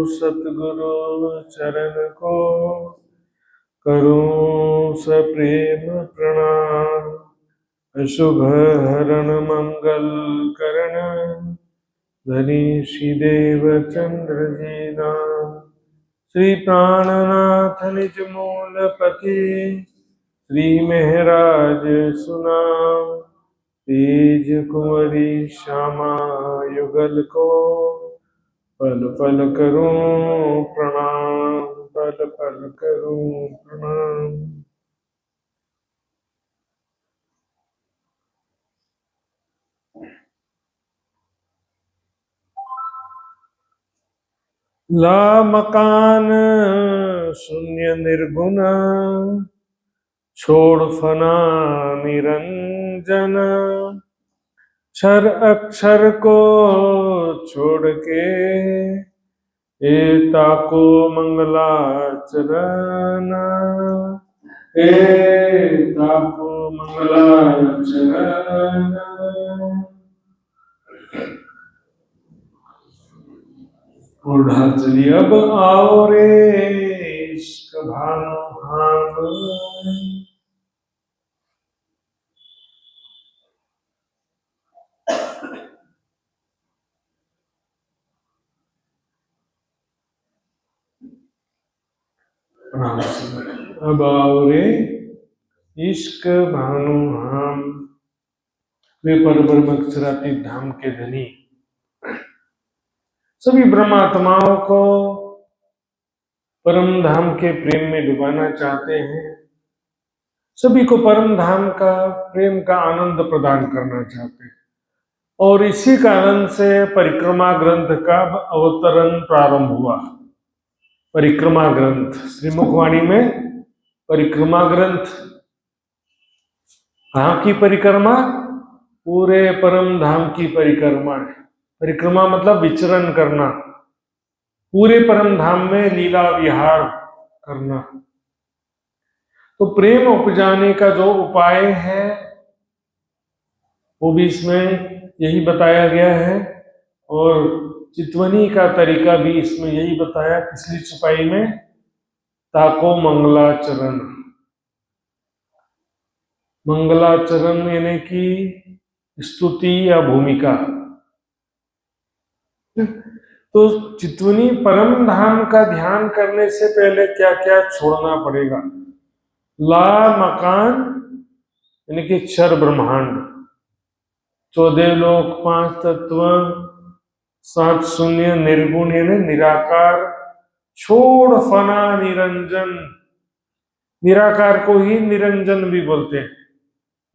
सतगुरु चरण को करूं सप्रेम प्रणाम। अशुभ हरण मंगल करण धनीषि देव चंद्र जीना। श्री प्राणनाथ निज मूलपति श्री महराज सुनाम। तेज कुंवरी श्यामा युगल को पल पल करूं प्रणाम, पल पल करूं प्रणाम। ला मकान शून्य निर्गुण छोड़ फना निरंजन। क्षर अक्षर को छोड़ के एता को मंगलाचरण। एता को मंगलाचरण। बूढ़ा चली अब आओ रे इश्क भानु हांग। अब आओ रे इश्क भानु हम। वे परब्रह्म अक्षरातीत धाम के धनी सभी ब्रह्मात्माओं को परम धाम के प्रेम में डुबाना चाहते हैं। सभी को परम धाम का प्रेम का आनंद प्रदान करना चाहते हैं और इसी कारण से परिक्रमा ग्रंथ का अवतरण प्रारंभ हुआ। परिक्रमा ग्रंथ श्रीमुखवाणी में परिक्रमा ग्रंथ। कहाँ की परिक्रमा? पूरे परम धाम की परिक्रमा है। परिक्रमा मतलब विचरण करना, पूरे परम धाम में लीला विहार करना। तो प्रेम उपजाने का जो उपाय है वो भी इसमें यही बताया गया है और चितवनी का तरीका भी इसमें यही बताया। पिछली छपाई में ताको मंगलाचरण। मंगलाचरण यानी कि स्तुति या भूमिका। तो चितवनी परम धाम का ध्यान करने से पहले क्या क्या छोड़ना पड़ेगा? ला मकान यानी कि क्षर ब्रह्मांड, 14 लोक, 5 तत्व, 7 शून्य, निर्गुण यानी निराकार, छोड़ फना निरंजन। निराकार को ही निरंजन भी बोलते हैं।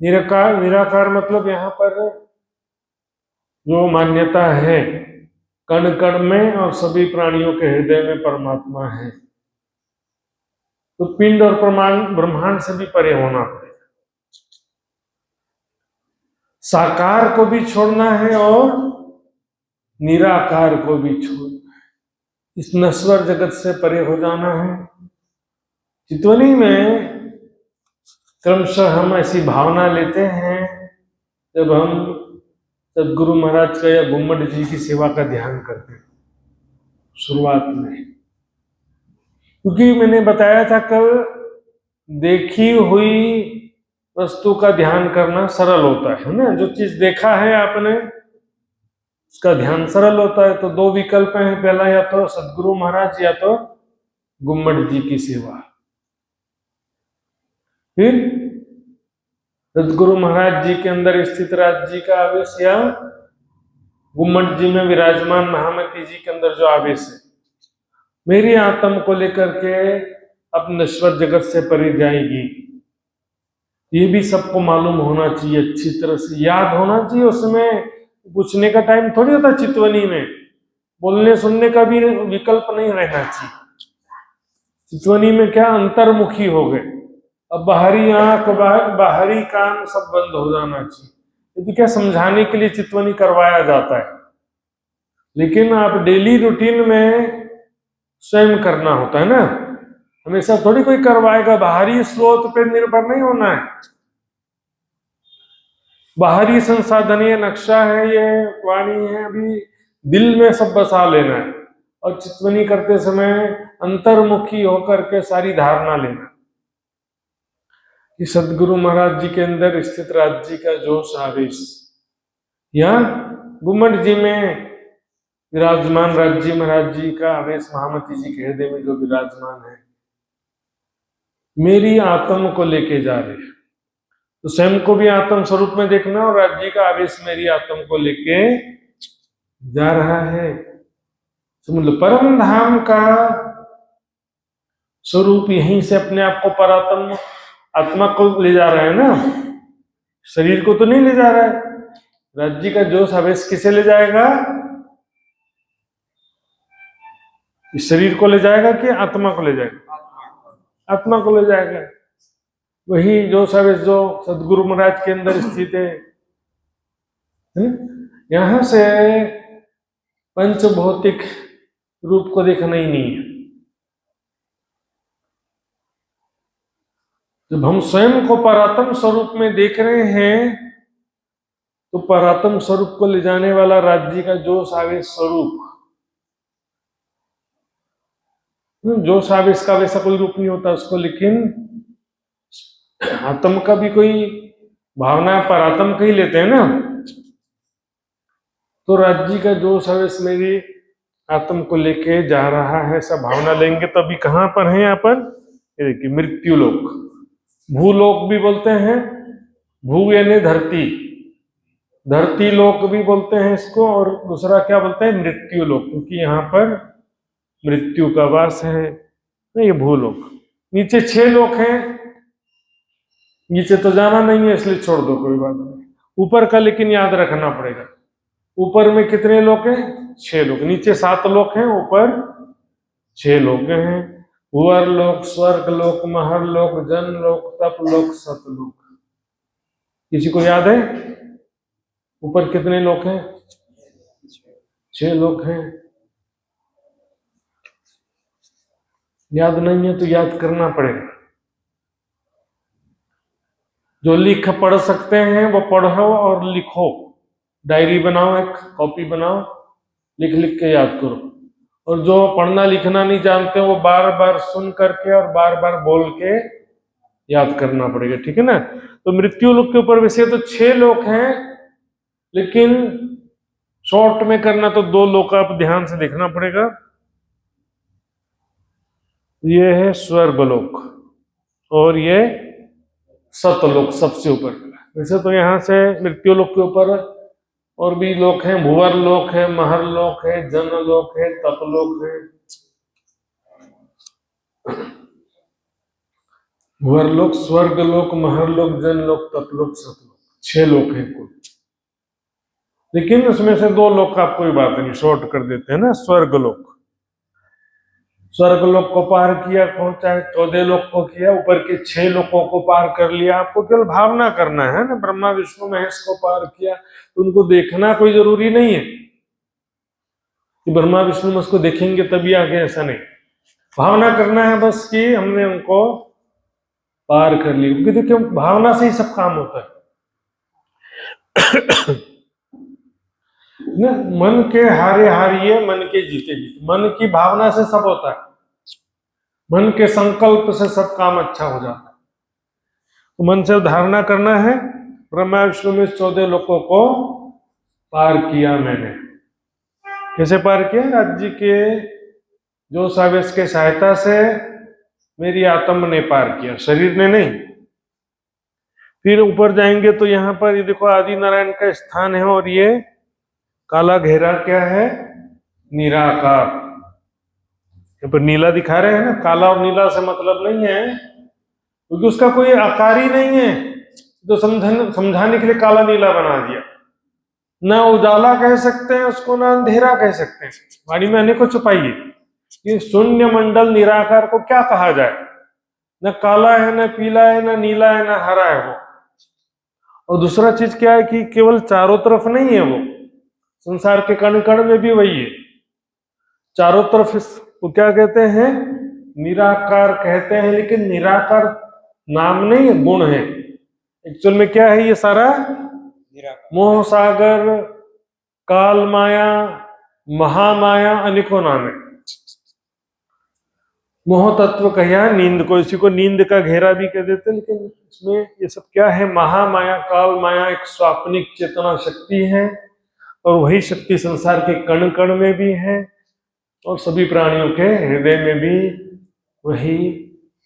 निराकार मतलब यहाँ पर जो मान्यता है कण कण में और सभी प्राणियों के हृदय में परमात्मा है। तो पिंड और ब्रह्मांड से भी परे होना पड़ेगा। साकार को भी छोड़ना है और निराकार को भी छोड़ना है। इस नश्वर जगत से परे हो जाना है। चितवनी में क्रमशः हम ऐसी भावना लेते हैं जब हम सदगुरु महाराज का या गुम्मट जी की सेवा का ध्यान करते हैं शुरुआत में। क्योंकि मैंने बताया था कल, देखी हुई वस्तु का ध्यान करना सरल होता है ना। जो चीज देखा है आपने उसका ध्यान सरल होता है। तो 2 विकल्प हैं, पहला या तो सदगुरु महाराज या तो गुम्मट जी की सेवा। फिर सदगुरु महाराज जी के अंदर स्थित राज जी का आवेश या गुम्मट जी में विराजमान महामती जी के अंदर जो आवेश है, मेरी आत्म को लेकर के अब नश्वर जगत से परे जाएगी। ये भी सबको मालूम होना चाहिए, अच्छी तरह से याद होना चाहिए। उसमें पूछने का टाइम थोड़ी होता चितवनी में, बोलने सुनने का भी विकल्प नहीं रहना चाहिए। चितवनी में क्या अंतर्मुखी हो गए, अब बाहरी आंख बाहरी कान सब बंद हो जाना चाहिए। यदि क्या समझाने के लिए चितवनी करवाया जाता है, लेकिन आप डेली रूटीन में स्वयं करना होता है ना। हमेशा थोड़ी कोई करवाएगा। बाहरी स्रोत पे निर्भर नहीं होना है। बाहरी संसाधन ये नक्शा है, ये वाणी है, अभी दिल में सब बसा लेना है और चितवनी करते समय अंतर्मुखी होकर के सारी धारणा लेना कि सदगुरु महाराज जी के अंदर स्थित राज्य का जोश आवेश, या गुम्मट जी में विराजमान राज्य महाराज जी का आवेश महामती जी के हृदय में जो विराजमान है, मेरी आत्म को लेके जा रहे हैं। तो स्वयं को भी आत्म स्वरूप में देखना और राज्य का आवेश मेरी आत्म को लेके जा रहा है। समझ लो, परम धाम का स्वरूप यहीं से अपने आप को परात्म आत्मा को ले जा रहा है ना, शरीर को तो नहीं ले जा रहा है। राज्य का जोश आवेश किसे ले जाएगा? इस शरीर को ले जाएगा कि आत्मा को ले जाएगा? आत्मा को ले जाएगा। वही जोश आवेश जो सदगुरु महाराज के अंदर स्थित है, यहां से पंच भौतिक रूप को देखना ही नहीं है। जब हम स्वयं को परात्म स्वरूप में देख रहे हैं, तो परात्म स्वरूप को ले जाने वाला राज्य का जोश आवेश स्वरूप, जोश आवेश का वैसा कोई रूप नहीं होता उसको, लेकिन आत्म का भी कोई भावना परात्म का ही लेते हैं ना। तो राज्य का जोश आवेश मेरी आत्म को लेके जा रहा है, ऐसा भावना लेंगे तो अभी कहां पर है यहाँ पर? ये देखिए, मृत्यु लोक, भूलोक भी बोलते हैं, भू यानी धरती, धरती लोक भी बोलते हैं इसको, और दूसरा क्या बोलते हैं? मृत्यु लोक, क्योंकि यहाँ पर मृत्यु का वास है। ये भूलोक। नीचे 6 लोक हैं, नीचे तो जाना नहीं है इसलिए छोड़ दो, कोई बात नहीं। ऊपर का लेकिन याद रखना पड़ेगा। ऊपर में कितने लोक हैं? 6 लोक। नीचे 7 लोक हैं, ऊपर 6 लोक हैं। भूअर लोक, स्वर्ग लोक, महर लोक, जन लोक, तप लोक, सतलोक। किसी को याद है ऊपर कितने लोक हैं? 6 लोक हैं। याद नहीं है तो याद करना पड़ेगा। जो लिख पढ़ सकते हैं वो पढ़ो और लिखो, डायरी बनाओ, एक कॉपी बनाओ, लिख लिख के याद करो। और जो पढ़ना लिखना नहीं जानते वो बार बार सुन करके और बार बार बोल के याद करना पड़ेगा, ठीक है ना। तो मृत्यु लोक के ऊपर वैसे तो 6 लोक हैं, लेकिन शॉर्ट में करना तो 2 लोक आप ध्यान से देखना पड़ेगा। ये है स्वर्गलोक और ये सतलोक, सबसे ऊपर। वैसे तो यहाँ से मृत्यु लोक के ऊपर और भी लोक हैं, भूवर लोक है, महर लोक है, जन लोक है, तपलोक है। भूवर लोक, स्वर्ग लोक, महर लोक, जन लोक, तपलोक, सतलोक, 6 लोक है कुल। लेकिन उसमें से 2 लोक का कोई बात नहीं, शॉर्ट कर देते हैं ना। स्वर्ग लोक, स्वर्ग लोक को पार किया, चाहे 14 लोक को किया, ऊपर के 6 लोकों को पार कर लिया। आपको केवल भावना करना है ना, ब्रह्मा विष्णु महेश को पार किया, तो उनको देखना कोई जरूरी नहीं है कि ब्रह्मा विष्णु महेश को देखेंगे तभी आगे, ऐसा नहीं। भावना करना है बस कि हमने उनको पार कर लिया, क्योंकि देखिए भावना से ही सब काम होता है ना। मन के हारे हारिए, मन के जीते जीते। मन की भावना से सब होता है, मन के संकल्प से सब काम अच्छा हो जाता है। तो मन से धारणा करना है, ब्रह्मा विष्णु में 14 लोकों को पार किया मैंने। कैसे पार किया? राज्य के जोश आवेश के सहायता से मेरी आत्मा ने पार किया, शरीर ने नहीं। फिर ऊपर जाएंगे तो यहाँ पर ये देखो आदि नारायण का स्थान है, और ये काला घेरा क्या है? निराकार। यहाँ पर नीला दिखा रहे हैं ना, काला और नीला से मतलब नहीं है, क्योंकि उसका कोई आकार ही नहीं है, तो समझाने के लिए काला नीला बना दिया। ना उजाला कह सकते हैं उसको, ना अंधेरा कह सकते हैं। वाणी में अनेकों छुपाइए, ये शून्य मंडल निराकार को क्या कहा जाए? न काला है, न पीला है, न नीला है, न हरा है वो। और दूसरा चीज क्या है कि केवल चारों तरफ नहीं है वो, संसार के कण कण में भी वही है। चारों तरफ इसको क्या कहते हैं? निराकार कहते हैं, लेकिन निराकार नाम नहीं है, गुण है। एक्चुअल में क्या है? ये सारा मोह सागर, काल माया, महामाया, अनेकों नाम है। मोह तत्व कहा नींद को, इसी को नींद का घेरा भी कह देते हैं। लेकिन इसमें ये सब क्या है? महामाया, काल माया एक स्वाप्निक चेतना शक्ति है, और वही शक्ति संसार के कण कण में भी है, और सभी प्राणियों के हृदय में भी वही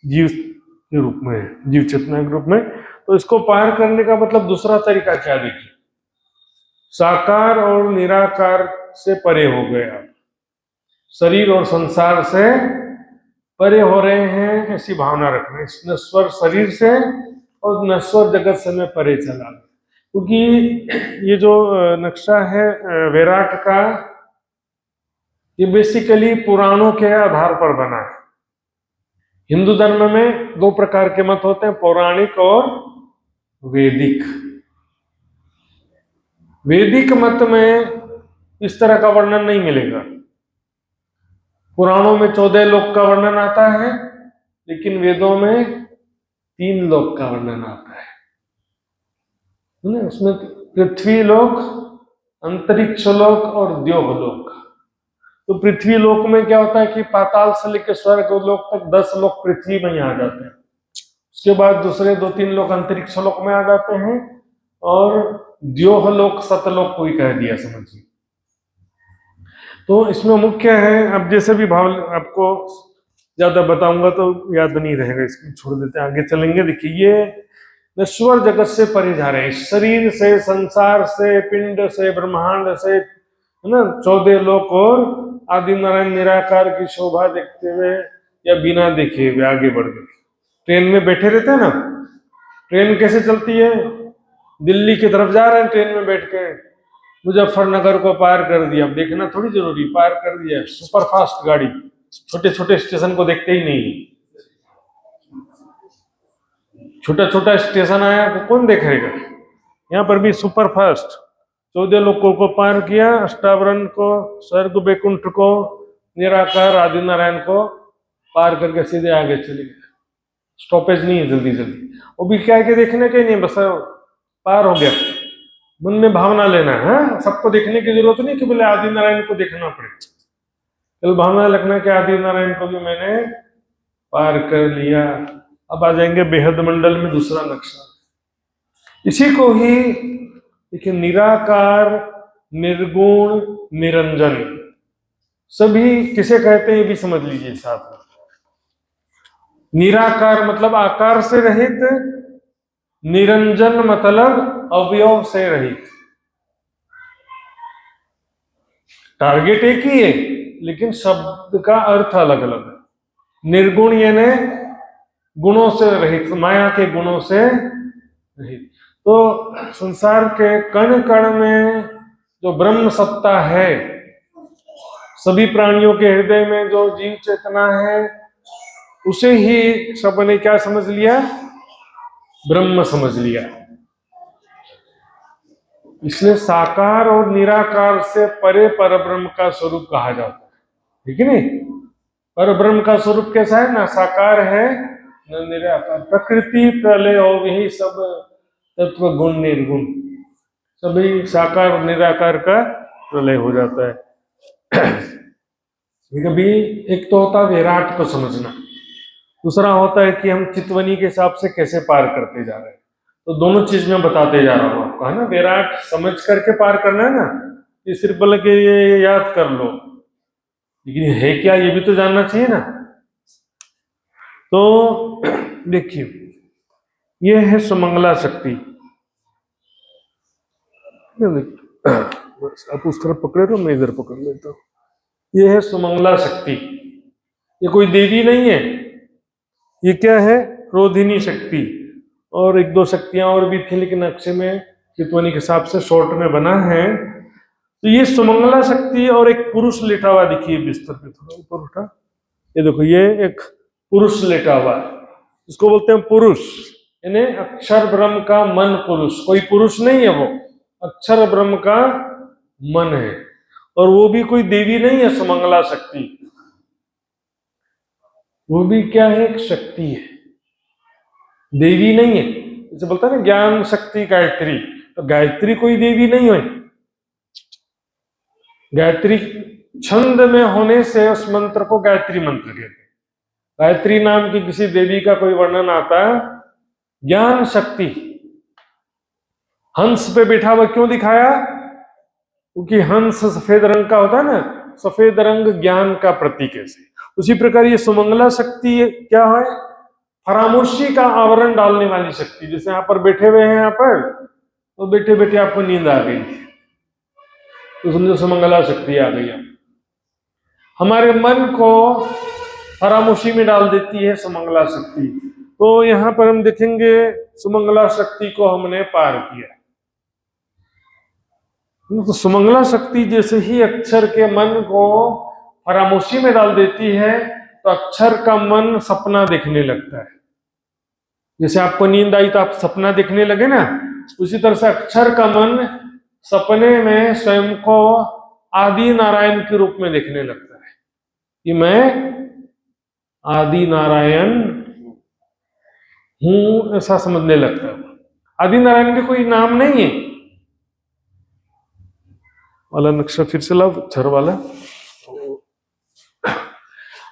जीव के रूप में है, जीव चेतना के रूप में। तो इसको पार करने का मतलब दूसरा तरीका क्या? देखिए, साकार और निराकार से परे हो गए आप, शरीर और संसार से परे हो रहे हैं, ऐसी भावना रखना। इस नश्वर शरीर से और नश्वर जगत से मैं परे चला, क्योंकि ये जो नक्शा है विराट का, ये बेसिकली पुराणों के आधार पर बना है। हिंदू धर्म में दो प्रकार के मत होते हैं, पौराणिक और वैदिक। वैदिक मत में इस तरह का वर्णन नहीं मिलेगा। पुराणों में 14 लोक का वर्णन आता है, लेकिन वेदों में 3 लोक का वर्णन आता है ना। उसमें पृथ्वी लोक, अंतरिक्ष लोक और द्योह लोक। तो पृथ्वी लोक में क्या होता है कि पाताल से लेकर स्वर्ग लोक तक 10 लोक पृथ्वी में ही आ जाते हैं। उसके बाद दूसरे 2-3 लोक अंतरिक्ष लोक में आ जाते हैं, और द्योह लोक सतलोक को ही कह दिया, समझिए। तो इसमें मुख्य है, अब जैसे भी भाव आपको ज्यादा बताऊंगा तो याद नहीं रहेगा, इसको छोड़ देते हैं, आगे चलेंगे। देखिए, ये नश्वर जगत से परे जा रहे हैं, शरीर से, संसार से, पिंड से, ब्रह्मांड से, है ना, 14 लोक और आदि नारायण निराकार की शोभा देखते हुए या बिना देखे हुए आगे बढ़ गए। ट्रेन में बैठे रहते हैं ना, ट्रेन कैसे चलती है? दिल्ली की तरफ जा रहे हैं ट्रेन में बैठ के, मुजफ्फरनगर को पार कर दिया, अब देखना थोड़ी जरूरी, पार कर दिया, सुपर फास्ट गाड़ी, छोटे छोटे स्टेशन को देखते ही नहीं। छोटा छोटा स्टेशन आया तो कौन देखेगा? यहाँ पर भी सुपर फास्ट 14 लोकों को पार किया, अष्टावरण को, स्वर्ग वैकुंठ को, निराकार आदि नारायण को पार करके सीधे आगे चले गए। स्टॉपेज नहीं है जल्दी जल्दी, वो भी क्या है कि देखने के नहीं, बस पार हो गया। मन में भावना लेना है, सबको देखने की जरूरत नहीं कि बोले आदि नारायण को देखना पड़े, कल भावना रखना कि आदि नारायण को भी मैंने पार कर लिया। अब आ जाएंगे बेहद मंडल में दूसरा नक्शा। इसी को ही देखिए, निराकार, निर्गुण, निरंजन, सभी किसे कहते हैं ये भी समझ लीजिए साथ में। निराकार मतलब आकार से रहित, निरंजन मतलब अवयव से रहित। टारगेट एक ही है, लेकिन शब्द का अर्थ अलग अलग है। निर्गुण यानी गुणों से रहित, माया के गुणों से रहित। तो संसार के कण कण में जो ब्रह्म सत्ता है, सभी प्राणियों के हृदय में जो जीव चेतना है, उसे ही सबने क्या समझ लिया? ब्रह्म समझ लिया। इसलिए साकार और निराकार से परे परब्रह्म का स्वरूप कहा जाता है, ठीक है नहीं? परब्रह्म का स्वरूप कैसा है? ना साकार है न निराकार। प्रकृति, प्रलय और यही सब तत्व, गुण, निर्गुण, सभी साकार और निराकार का प्रलय हो जाता है। कभी एक तो होता है विराट को समझना, दूसरा होता है कि हम चितवनी के हिसाब से कैसे पार करते जा रहे हैं। तो दोनों चीज में बताते जा रहा हूं आपको, है ना। विराट समझ करके पार करना है ना, ये सिर्फ बोले कि ये याद कर लो, लेकिन है क्या ये भी तो जानना चाहिए ना। तो देखिए, ये है सुमंगला शक्ति। आप उस तरफ पकड़े रहो, मैं इधर पकड़ लेता हूँ। ये है सुमंगला शक्ति। ये कोई देवी नहीं है, ये क्या है? क्रोधिनी शक्ति। और 1-2 शक्तियां और भी थी, लेकिन नक्शे में चितवनी के हिसाब से शॉर्ट में बना है। तो ये सुमंगला शक्ति और एक पुरुष लेटा हुआ दिखिए बिस्तर पे, थोड़ा ऊपर उठा, ये देखो, ये एक पुरुष लेटा हुआ है, इसको बोलते हैं पुरुष, यानी अक्षर ब्रह्म का मन पुरुष। कोई पुरुष नहीं है, वो अक्षर ब्रह्म का मन है। और वो भी कोई देवी नहीं है सुमंगला शक्ति, वो भी क्या है? एक शक्ति है, देवी नहीं है। जैसे बोलता है ना ज्ञान शक्ति गायत्री, तो गायत्री कोई देवी नहीं है। गायत्री छंद में होने से उस मंत्र को गायत्री मंत्र कहते हैं। गायत्री नाम की किसी देवी का कोई वर्णन आता है, ज्ञान शक्ति, हंस पे बैठा हुआ क्यों दिखाया? क्योंकि हंस सफेद रंग का होता है ना, सफेद रंग ज्ञान का प्रतीक है। उसी प्रकार ये सुमंगला शक्ति क्या है? फरामोशी का आवरण डालने वाली शक्ति। जैसे यहाँ पर बैठे हुए हैं, यहाँ पर तो बैठे बैठे आपको नींद आ गई, तो समझो सुमंगला शक्ति आ गई। हमारे मन को फरामोशी में डाल देती है सुमंगला शक्ति। तो यहाँ पर हम देखेंगे सुमंगला शक्ति को हमने पार किया। तो सुमंगला शक्ति जैसे ही अक्षर के मन को फरामोशी में डाल देती है, तो अक्षर का मन सपना देखने लगता है। जैसे आपको नींद आई तो आप सपना देखने लगे ना, उसी तरह से अक्षर का मन सपने में स्वयं को आदि नारायण के रूप में देखने लगता है कि मैं आदि नारायण हूं, ऐसा समझने लगता है। आदि नारायण भी कोई नाम नहीं है। वाला नक्शा फिर से लाओ, छर वाला।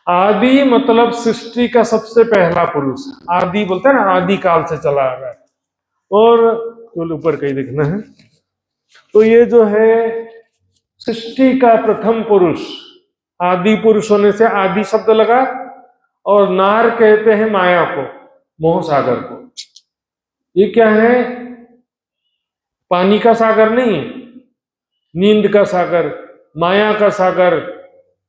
आदि मतलब सृष्टि का सबसे पहला पुरुष। आदि बोलते हैं ना, आदि काल से चला आ रहा है। और तो ऊपर कहीं देखना है, तो ये जो है सृष्टि का प्रथम पुरुष, आदि पुरुष होने से आदि शब्द लगा। और नार कहते हैं माया को, मोह सागर को। ये क्या है? पानी का सागर नहीं है, नींद का सागर, माया का सागर।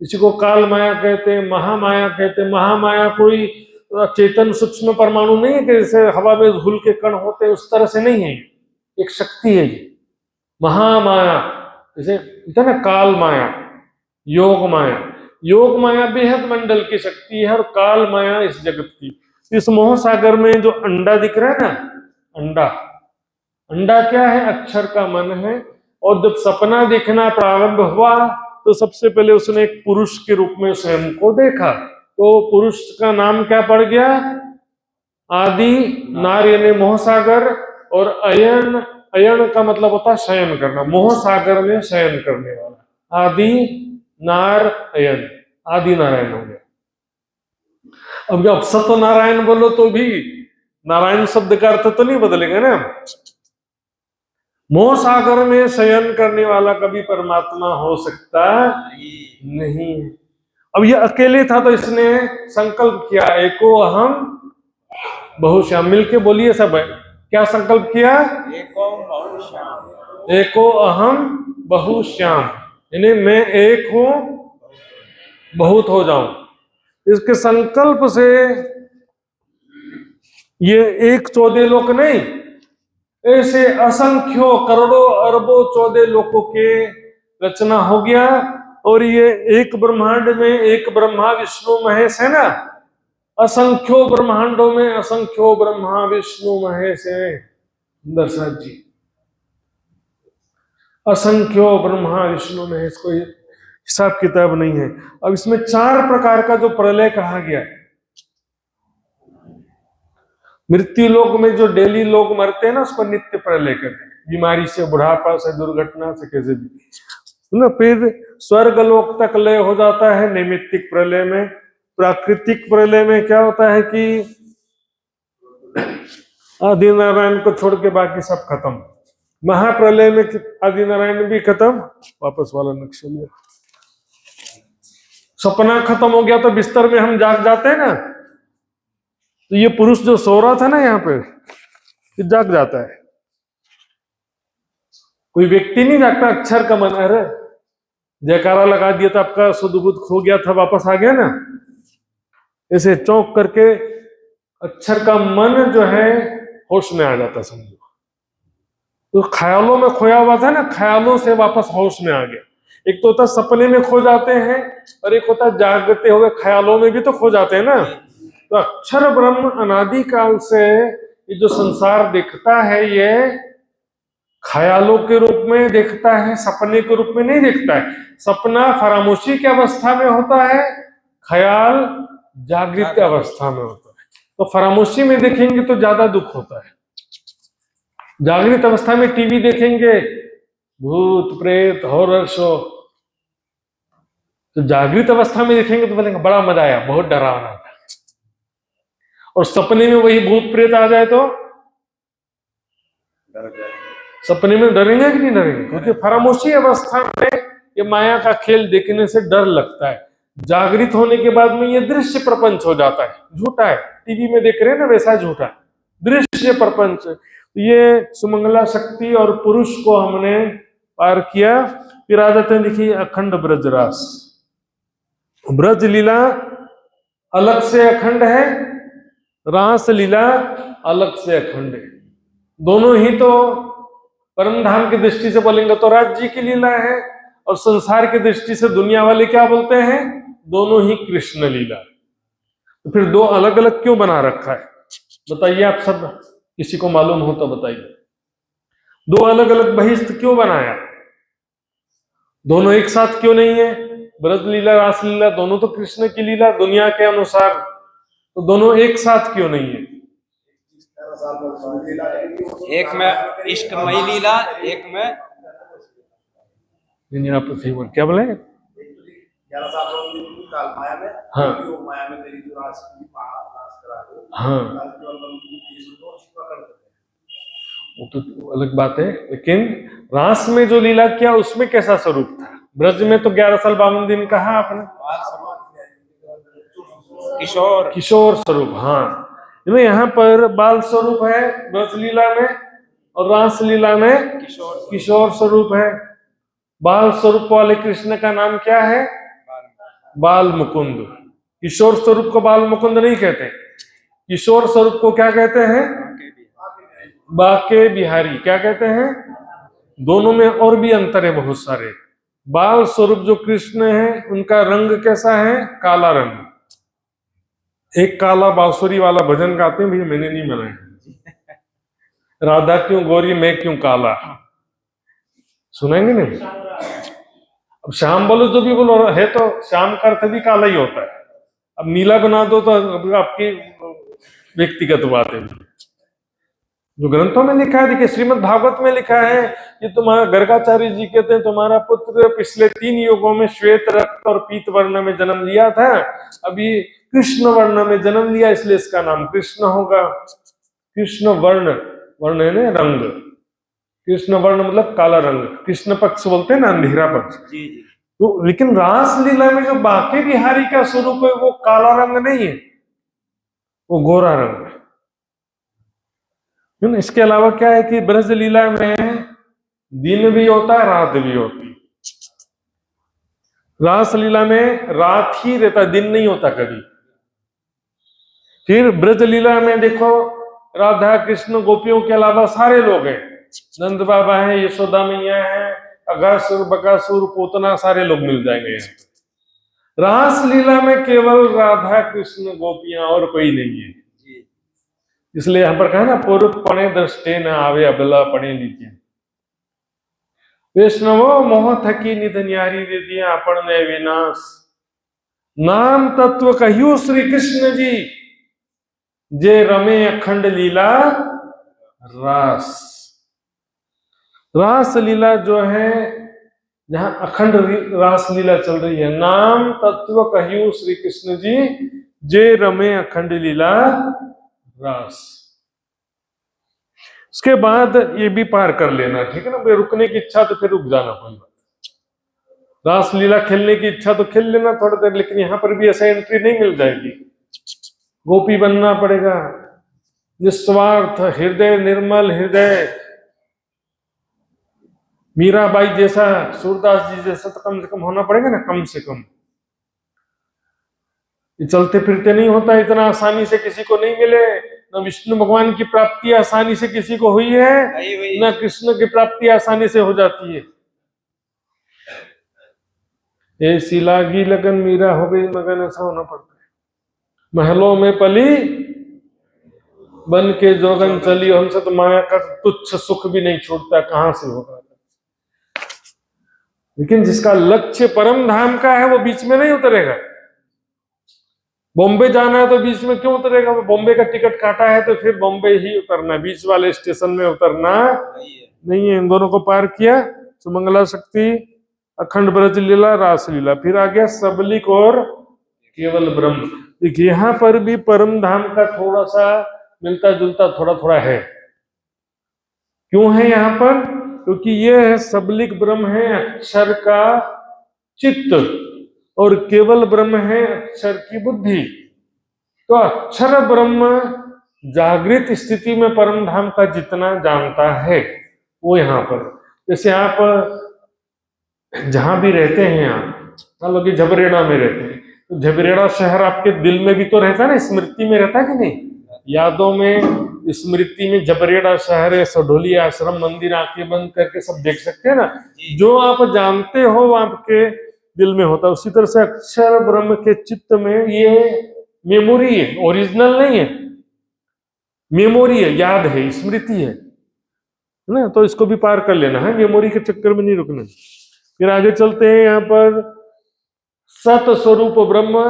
इसी को काल माया कहते हैं, महामाया कहते हैं। महामाया कोई चेतन सूक्ष्म परमाणु नहीं है कि जैसे हवा में धूल के कण होते हैं, उस तरह से नहीं है। एक शक्ति है ये महामाया। जैसे कहते हैं ना काल माया, योग माया। योग माया बेहद मंडल की शक्ति है, और काल माया इस जगत की। इस मोह सागर में जो अंडा दिख रहा है ना, अंडा, अंडा क्या है? अक्षर का मन है। और जब सपना देखना प्रारंभ हुआ, तो सबसे पहले उसने एक पुरुष के रूप में स्वयं को देखा। तो पुरुष का नाम क्या पड़ गया? आदि नार यानी मोह सागर। और अयन, अयन का मतलब होता है शयन करना, मोह सागर में शयन करने वाला। आदि नार अयन, आदि नारायण हो गया। अब जब सत्य नारायण बोलो तो भी नारायण शब्द का अर्थ तो नहीं बदलेगा ना। मोह सागर में शयन करने वाला कभी परमात्मा हो सकता नहीं। अब ये अकेले था तो इसने संकल्प किया, एको अहम बहुश्याम। मिलके बोलिए सब, क्या संकल्प किया? एको अहम बहुश्याम, यानी मैं एक हूं, बहुत हो जाऊं। इसके संकल्प से ये एक 14 लोक नहीं, ऐसे असंख्यों करोड़ों अरबों 14 लोकों के रचना हो गया। और ये एक ब्रह्मांड में एक ब्रह्मा विष्णु महेश है ना, असंख्यों ब्रह्मांडों में असंख्यों ब्रह्मा विष्णु महेश है। दर्शक जी, असंख्यों ब्रह्मा विष्णु महेश, कोई हिसाब किताब नहीं है। अब इसमें 4 प्रकार का जो प्रलय कहा गया, मृत्यु लोक में जो डेली लोग मरते हैं ना, उसको नित्य प्रलय कहते हैं। बीमारी से, बुढ़ापा से, दुर्घटना से, कैसे भी ना। फिर स्वर्ग लोक तक लय हो जाता है नैमित्तिक प्रलय में। प्राकृतिक प्रलय में क्या होता है कि आदि नारायण को छोड़ के बाकी सब खत्म। महाप्रलय में आदि नारायण भी खत्म। वापस वाला नक्शा लिया। सपना खत्म हो गया तो बिस्तर में हम जाग जाते हैं ना, तो ये पुरुष जो सो रहा था ना यहाँ पे, ये जाग जाता है। कोई व्यक्ति नहीं जागता, अक्षर का मन। अरे जयकारा लगा दिया था, आपका सुध-बुध खो गया था, वापस आ गया ना, ऐसे चौंक करके अक्षर का मन जो है होश में आ जाता समझो। तो ख्यालों में खोया हुआ था ना, ख्यालों से वापस होश में आ गया। एक तो होता सपने में खो जाते हैं, और एक होता जागते हुए ख्यालों में भी तो खो जाते हैं ना। तो अक्षर ब्रह्म अनादि काल से ये जो संसार दिखता है, ये ख्यालों के रूप में देखता है, सपने के रूप में नहीं देखता है। सपना फरामोशी की अवस्था में होता है, ख्याल जागृत अवस्था में होता है। तो फरामोशी में देखेंगे तो ज्यादा दुख होता है, जागृत अवस्था में टीवी देखेंगे, भूत प्रेत हॉरर शो, तो जागृत अवस्था में देखेंगे तो बोलेंगे बड़ा मजा आया, बहुत डरावना था। और सपने में वही भूत प्रेत आ जाए तो सपने में डरेंगे कि नहीं डरेंगे? क्योंकि फरामोशी अवस्था में ये माया का खेल देखने से डर लगता है। जागृत होने के बाद में ये दृश्य प्रपंच हो जाता है, झूठा है। टीवी में देख रहे हैं ना, वैसा झूठा दृश्य प्रपंच। ये सुमंगला शक्ति और पुरुष को हमने पार किया। फिर आ जाते हैं, देखिए अखंड ब्रजरास। ब्रज लीला अलग से अखंड है, रास लीला अलग से अखंड है। दोनों ही तो परम धाम की दृष्टि से बोलेंगे तो राज्य की लीला है, और संसार की दृष्टि से दुनिया वाले क्या बोलते हैं? दोनों ही कृष्ण लीला। तो फिर दो अलग अलग क्यों बना रखा है? बताइए आप सब, किसी को मालूम हो तो बताइए। दो अलग अलग बहिष्ठ क्यों बनाया? दोनों एक साथ क्यों नहीं है? ब्रज लीला रास लीला दोनों तो कृष्ण की लीला दुनिया के अनुसार, तो दोनों एक साथ क्यों नहीं है? एक में इश्कमयी लीला, एक में आप सही बोल, क्या बोले? 11 साल काल माया में, हाँ माया में तेरी जो रास की नाश करा दो, हाँ, वो तो अलग बात है। लेकिन रास में जो लीला किया उसमें कैसा स्वरूप था? ब्रज में तो 11 साल 52 दिन कहा आपने, किशोर किशोर स्वरूप। हाँ, यहाँ पर बाल स्वरूप है ब्रज लीला में, और रास लीला में किशोर स्वरूप है। बाल स्वरूप वाले कृष्ण का नाम क्या है? बाल मुकुंद। किशोर स्वरूप को बाल मुकुंद नहीं कहते, किशोर स्वरूप को क्या कहते हैं? बाके बिहारी। क्या कहते हैं? दोनों में और भी अंतर है बहुत सारे। बाल स्वरूप जो कृष्ण है उनका रंग कैसा है? काला रंग। एक काला बांसुरी वाला भजन गाते हैं, भैया मैंने नहीं बनाया, राधा क्यों गोरी मैं क्यों काला, सुनेंगे नहीं? अब श्याम बोलो जो भी बोलो, है तो श्याम का अर्थ भी काला ही होता है। अब नीला बना दो तो आपकी व्यक्तिगत बात है। जो ग्रंथों में लिखा है, देखिए श्रीमद् भागवत में लिखा है कि तुम्हारा गर्गाचार्य जी कहते हैं तुम्हारा पुत्र पिछले 3 युगों में श्वेत रक्त और पीत वर्ण में जन्म लिया था, अभी कृष्ण वर्ण में जन्म लिया, इसलिए इसका नाम कृष्ण होगा। कृष्ण वर्ण, वर्ण है ना रंग, कृष्ण वर्ण मतलब काला रंग। कृष्ण पक्ष बोलते हैं ना, अंधेरा पक्ष। तो लेकिन रास लीला में जो बाके बिहारी का स्वरूप है वो काला रंग नहीं है, वो गोरा रंग है। इसके अलावा क्या है कि ब्रज लीला में दिन भी होता है, रात भी होती है। रास लीला में रात ही रहता, दिन नहीं होता कभी। फिर ब्रज लीला में देखो, राधा कृष्ण गोपियों के अलावा सारे लोग हैं, नंद बाबा है, यशोदा मैया है, अगासुर बकासुर पूतना, सारे लोग मिल जाएंगे यहाँ। रास लीला में केवल राधा कृष्ण गोपियां, और कोई नहीं है। इसलिए यहाँ पर कहा ना, पूर्व पणे दृष्टि न आवे अबला पणे लीजिए, वैष्णवो मोह थकी निध न्यारी दे दिया अपन ने विनाश, नाम तत्व कहियो श्री कृष्ण जी, जे रमे अखंड लीला रास। रास लीला जो है, जहां अखंड रास लीला चल रही है, नाम तत्व कहियो श्री कृष्ण जी, जे रमे अखंड लीला रास। उसके बाद ये भी पार कर लेना, ठीक है ना? रुकने की इच्छा तो फिर रुक जाना, कोई बात। रास लीला खेलने की इच्छा तो खेल लेना थोड़ी देर, लेकिन यहां पर भी ऐसा एंट्री नहीं मिल जाएगी। गोपी बनना पड़ेगा, निस्वार्थ हृदय, निर्मल हृदय, मीराबाई जैसा, सूरदास जी जैसा तो कम से कम होना पड़ेगा ना, कम से कम। ये चलते फिरते नहीं होता, इतना आसानी से किसी को नहीं मिले। न विष्णु भगवान की प्राप्ति आसानी से किसी को हुई है, न कृष्ण की प्राप्ति आसानी से हो जाती है। ऐसी लागी लगन मीरा हो गई मगन, ऐसा होना पड़ता है। महलों में पली बन के जोगन चली, हमसे तो माया का तुच्छ सुख भी नहीं छूटता, कहां से होगा। लेकिन जिसका लक्ष्य परम धाम का है वो बीच में नहीं उतरेगा। बॉम्बे जाना है तो बीच में क्यों उतरेगा? वो बॉम्बे का टिकट काटा है तो फिर बॉम्बे ही उतरना, बीच वाले स्टेशन में उतरना नहीं है। इन दोनों को पार किया, सुमंगला शक्ति, अखंड ब्रज लीला, रास लीला। फिर आ गया सबलिक और केवल ब्रह्म। देखिए यहाँ पर भी परम धाम का थोड़ा सा मिलता जुलता थोड़ा थोड़ा है। क्यों है यहाँ पर? क्योंकि ये है सबलिक ब्रह्म है अक्षर का चित्त, और केवल ब्रह्म है अक्षर की बुद्धि। तो अक्षर ब्रह्म जागृत स्थिति में परम धाम का जितना जानता है वो यहाँ पर, जैसे आप जहां भी रहते हैं, आप मान लो कि झबरेड़ा में रहते हैं, तो झबरेड़ा शहर आपके दिल में भी तो रहता है ना, स्मृति में रहता है कि नहीं? यादों में, स्मृति में झबरेड़ा शहर है, सढोली आश्रम मंदिर, आंखें बंद करके सब देख सकते हैं ना। जो आप जानते हो वो आपके दिल में होता है। उसी तरह से अक्षर ब्रह्म के चित्त में ये मेमोरी है, ओरिजिनल नहीं है, मेमोरी है, याद है, स्मृति है ना। तो इसको भी पार कर लेना है, मेमोरी के चक्कर में नहीं रुकना। फिर आगे चलते हैं। यहाँ पर सत स्वरूप ब्रह्म,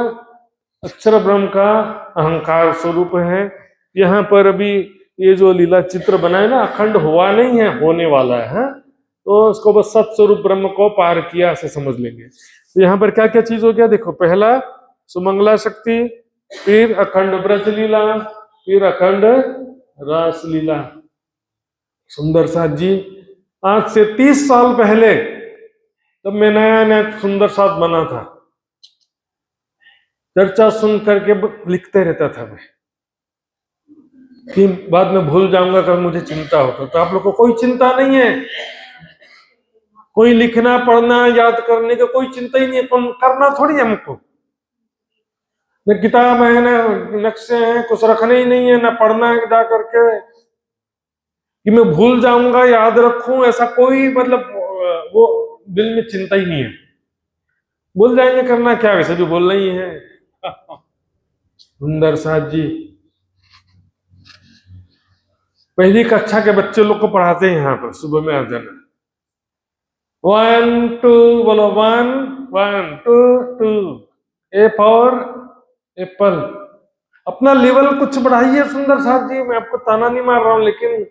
अक्षर ब्रह्म का अहंकार स्वरूप है। यहाँ पर अभी ये जो लीला चित्र बना है ना, अखंड हुआ नहीं है, होने वाला है। तो उसको बस सत स्वरूप ब्रह्म को पार किया से समझ लेंगे। तो यहाँ पर क्या क्या चीज हो गया देखो, पहला सुमंगला शक्ति, फिर अखंड ब्रज लीला, फिर अखंड रास लीला। सुंदर साथ जी आज से 30 साल पहले जब मैं नया नया सुंदर साथ बना था, चर्चा सुन करके लिखते रहता था मैं कि बाद में भूल जाऊंगा, कभी मुझे चिंता होता। तो आप लोग को कोई चिंता नहीं है, कोई लिखना पढ़ना याद करने का कोई चिंता ही नहीं है, करना थोड़ी है हमको। न किताब है, न नक्शे हैं, कुछ रखने ही नहीं है, न पढ़ना है जा करके कि मैं भूल जाऊंगा, याद रखूं, ऐसा कोई मतलब वो दिल में चिंता ही नहीं है। भूल जाएंगे, करना क्या, वैसे भी बोलना ही है। सुंदर साथ जी पहली कक्षा के बच्चे लोग को पढ़ाते हैं यहाँ पर, सुबह में आ जाना। 1 2 बोलो, 1 1 2 2, ए फॉर एप्पल। अपना लेवल कुछ बढ़ाइए सुंदर साथ जी। मैं आपको ताना नहीं मार रहा हूं, लेकिन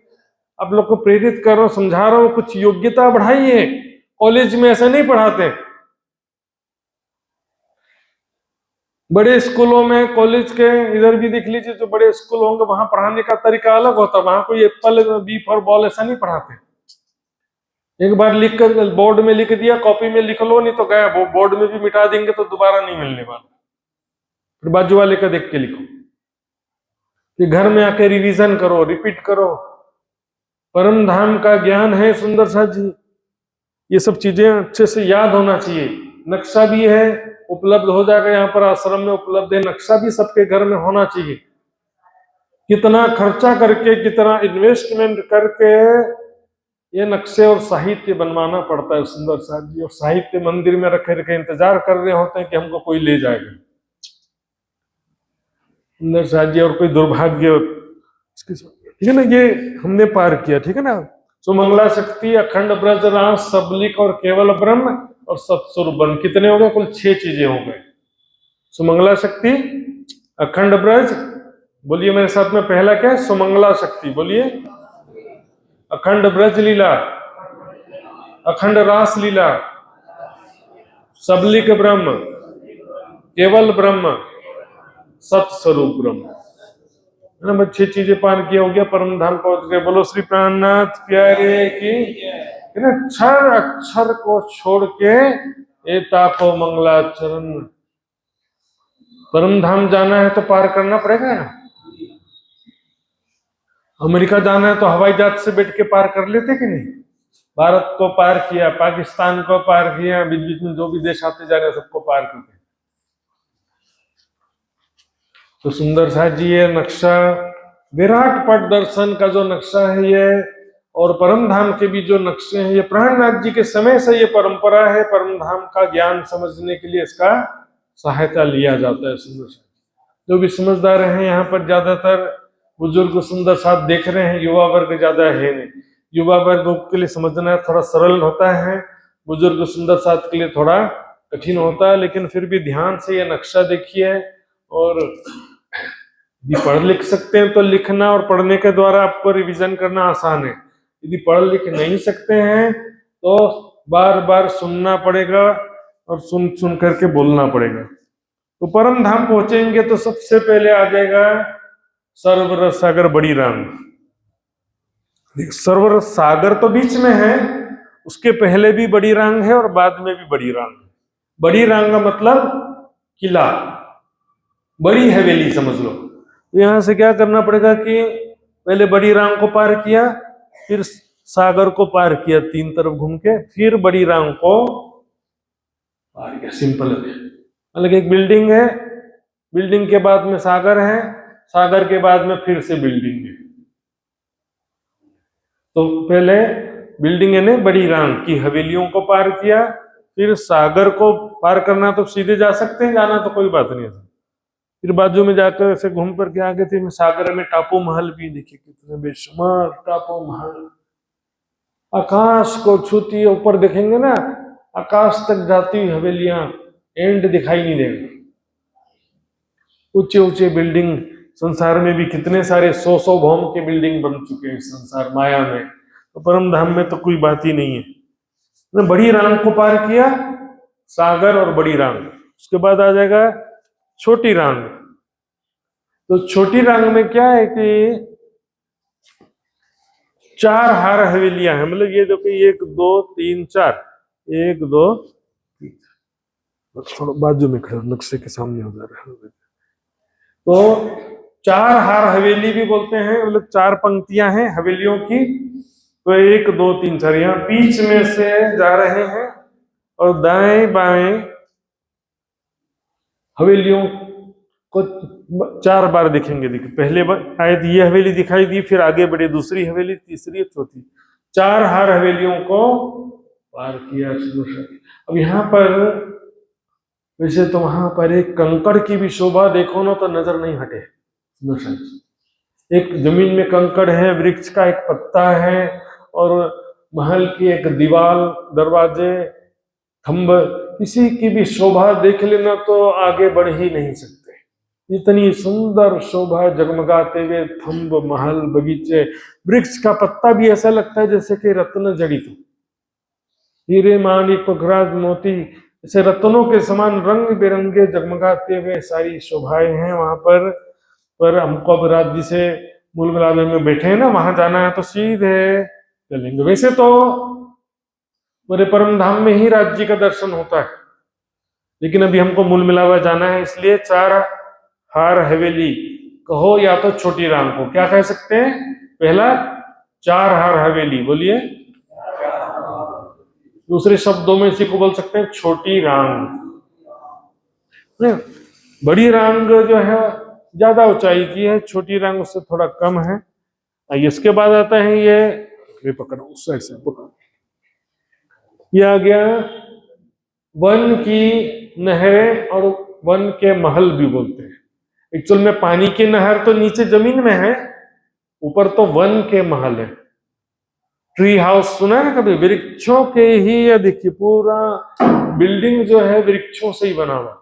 आप लोग को प्रेरित कर रहा हूं, समझा रहा हूं, कुछ योग्यता बढ़ाइए। कॉलेज में ऐसा नहीं पढ़ाते। बड़े स्कूलों में, कॉलेज के इधर भी देख लीजिए, जो बड़े स्कूल होंगे वहां पढ़ाने का तरीका अलग होता है। वहां कोई एप्पल बी फॉर बॉल ऐसा नहीं पढ़ाते। एक बार लिख कर बोर्ड में लिख दिया, कॉपी में लिख लो, नहीं तो गया। वो बोर्ड में भी मिटा देंगे तो दोबारा नहीं मिलने वाला। फिर बाजू वाले का देख के लिखो, कि घर में आके रिवीजन करो, रिपीट करो। परम धाम का ज्ञान है सुंदर साथ जी, ये सब चीजें अच्छे से याद होना चाहिए। नक्शा भी है, उपलब्ध हो जाएगा, यहाँ पर आश्रम में उपलब्ध है। नक्शा भी सबके घर में होना चाहिए। कितना खर्चा करके, कितना इन्वेस्टमेंट करके ये नक्शे और साहित्य बनवाना पड़ता है सुंदर साथ जी। और साहित्य मंदिर में रखे रखे इंतजार कर रहे होते हैं कि हमको कोई ले जाएगा सुंदर साथ जी। और कोई दुर्भाग्य, ठीक है ना, ये हमने पार किया, ठीक है ना। सुमंगला शक्ति, अखंड ब्रज रास, सबलिक और केवल ब्रह्म और सत्स्वरूप ब्रह्म, कितने हो गए? कुल 6 चीजें हो गए। सुमंगला शक्ति, अखंड ब्रज, बोलिए मेरे साथ में, पहला क्या है? सुमंगला शक्ति, बोलिए। अखंड ब्रज लीला, अखंड रास लीला, सबलिक ब्रह्म, केवल ब्रह्म, सत्स्वरूप ब्रह्म, है ना। 6 चीजें पार किया, हो गया, परम धाम पहुंच गए। बोलो श्री प्राणनाथ प्यारे की, है ना। क्षर अक्षर को छोड़ के ए तापो मंगलाचरण। परम धाम जाना है तो पार करना पड़ेगा ना। अमेरिका जाना है तो हवाई जहाज से बैठ के पार कर लेते कि नहीं? भारत को पार किया, पाकिस्तान को पार किया, बीच बीच में जो भी देश आते जा रहे सबको पार करते। तो सुंदर साथ जी ये नक्शा, विराट पट दर्शन का जो नक्शा है ये, और परम धाम के भी जो नक्शे हैं, ये प्राणनाथ जी के समय से ये परंपरा है। परम धाम का ज्ञान समझने के लिए इसका सहायता लिया जाता है सुंदर साथ। जो भी समझदार हैं यहाँ पर, ज्यादातर बुजुर्ग सुंदर साथ देख रहे हैं, युवा वर्ग ज्यादा है नहीं। युवा वर्ग के लिए समझना थोड़ा सरल होता है, बुजुर्ग सुंदर साथ के लिए थोड़ा कठिन होता है। लेकिन फिर भी ध्यान से ये नक्शा देखिए, और यदि पढ़ लिख सकते हैं तो लिखना और पढ़ने के द्वारा आपको रिवीजन करना आसान है। यदि पढ़ लिख नहीं सकते हैं तो बार बार सुनना पड़ेगा और सुन सुन करके बोलना पड़ेगा। तो परम धाम पहुंचेंगे तो सबसे पहले आ जाएगा सरोवर सागर बड़ी रांग। सरोवर सागर तो बीच में है, उसके पहले भी बड़ी रांग है और बाद में भी बड़ी रांग है। बड़ी रांग का मतलब किला, बड़ी हवेली समझ लो। तो यहां से क्या करना पड़ेगा कि पहले बड़ी रांग को पार किया, फिर सागर को पार किया, तीन तरफ घूम के फिर बड़ी रांग को पार किया। सिंपल है। मतलब एक बिल्डिंग है, बिल्डिंग के बाद में सागर है, सागर के बाद में फिर से बिल्डिंग है। तो पहले बिल्डिंग ने बड़ी रांग की हवेलियों को पार किया, फिर सागर को पार करना तो सीधे जा सकते हैं, जाना तो कोई बात नहीं है। फिर बाजू में जाकर ऐसे घूम कर के आगे थे सागर में टापू महल भी, देखिए कितने बेशुमार टापू महल, आकाश को छूती ऊपर देखेंगे ना, आकाश तक जाती हुई हवेलियां, एंड दिखाई नहीं देगा। ऊंचे ऊंचे बिल्डिंग, संसार में भी कितने सारे 100 भौम के बिल्डिंग बन चुके हैं संसार माया में, तो परम धाम में तो कोई बात ही नहीं है। तो बड़ी रांग को पार किया, सागर और बड़ी रांग, उसके बाद आ जाएगा छोटी रांग। तो छोटी रांग में क्या है कि 4 हार हवेलियां हैं, मतलब ये जो कि 1 2 3 4, 1 2 3, थोड़ा बाजू में खड़े नक्शे के सामने हो जा रहा है। तो 4 हार हवेली भी बोलते हैं, मतलब 4 पंक्तियां हैं हवेलियों की। तो 1 2 3 4 यहाँ बीच में से जा रहे हैं और दाएं बाएं हवेलियों को 4 बार दिखेंगे। देखिए पहले शायद ये हवेली दिखाई दी, फिर आगे बढ़े दूसरी हवेली, तीसरी, चौथी, 4 हार हवेलियों को पार किया। अब यहाँ पर वैसे तो वहां पर एक कंकड़ की भी शोभा देखो ना तो नजर नहीं हटे। एक जमीन में कंकड़ है, वृक्ष का एक पत्ता है, और महल की एक दीवार, दरवाजे, खंभ, किसी की भी शोभा देख लेना तो आगे बढ़ ही नहीं सकते। इतनी सुंदर शोभा, जगमगाते हुए खंभ, महल, बगीचे, वृक्ष का पत्ता भी ऐसा लगता है जैसे कि रत्न जड़ित हो, हीरे माणिक पखराज मोती, ऐसे रत्नों के समान रंग बिरंगे जगमगाते हुए सारी शोभाएं हैं वहां पर हमको अब राज्य से मूल मिलावे में बैठे हैं ना, वहां जाना है तो सीधे चलेंगे। वैसे तो मेरे परम धाम में ही राज्य का दर्शन होता है, लेकिन अभी हमको मूल मिलावा जाना है, इसलिए 4 हार हवेली कहो या तो छोटी रांग को क्या कह सकते हैं? पहला 4 हार हवेली, बोलिए। दूसरे शब्दों में इसी को बोल सकते हैं छोटी रांग। बड़ी रांग जो है ज्यादा ऊंचाई की है, छोटी रांग उससे थोड़ा कम है। इसके बाद आता है ये पकड़ो उस साइड से पकड़ो, ये आ गया वन की नहरें और वन के महल भी बोलते हैं। एक्चुअल में पानी की नहर तो नीचे जमीन में है, ऊपर तो वन के महल है। ट्री हाउस सुना है ना कभी? वृक्षों के ही, ये देखिए पूरा बिल्डिंग जो है वृक्षों से ही बना हुआ,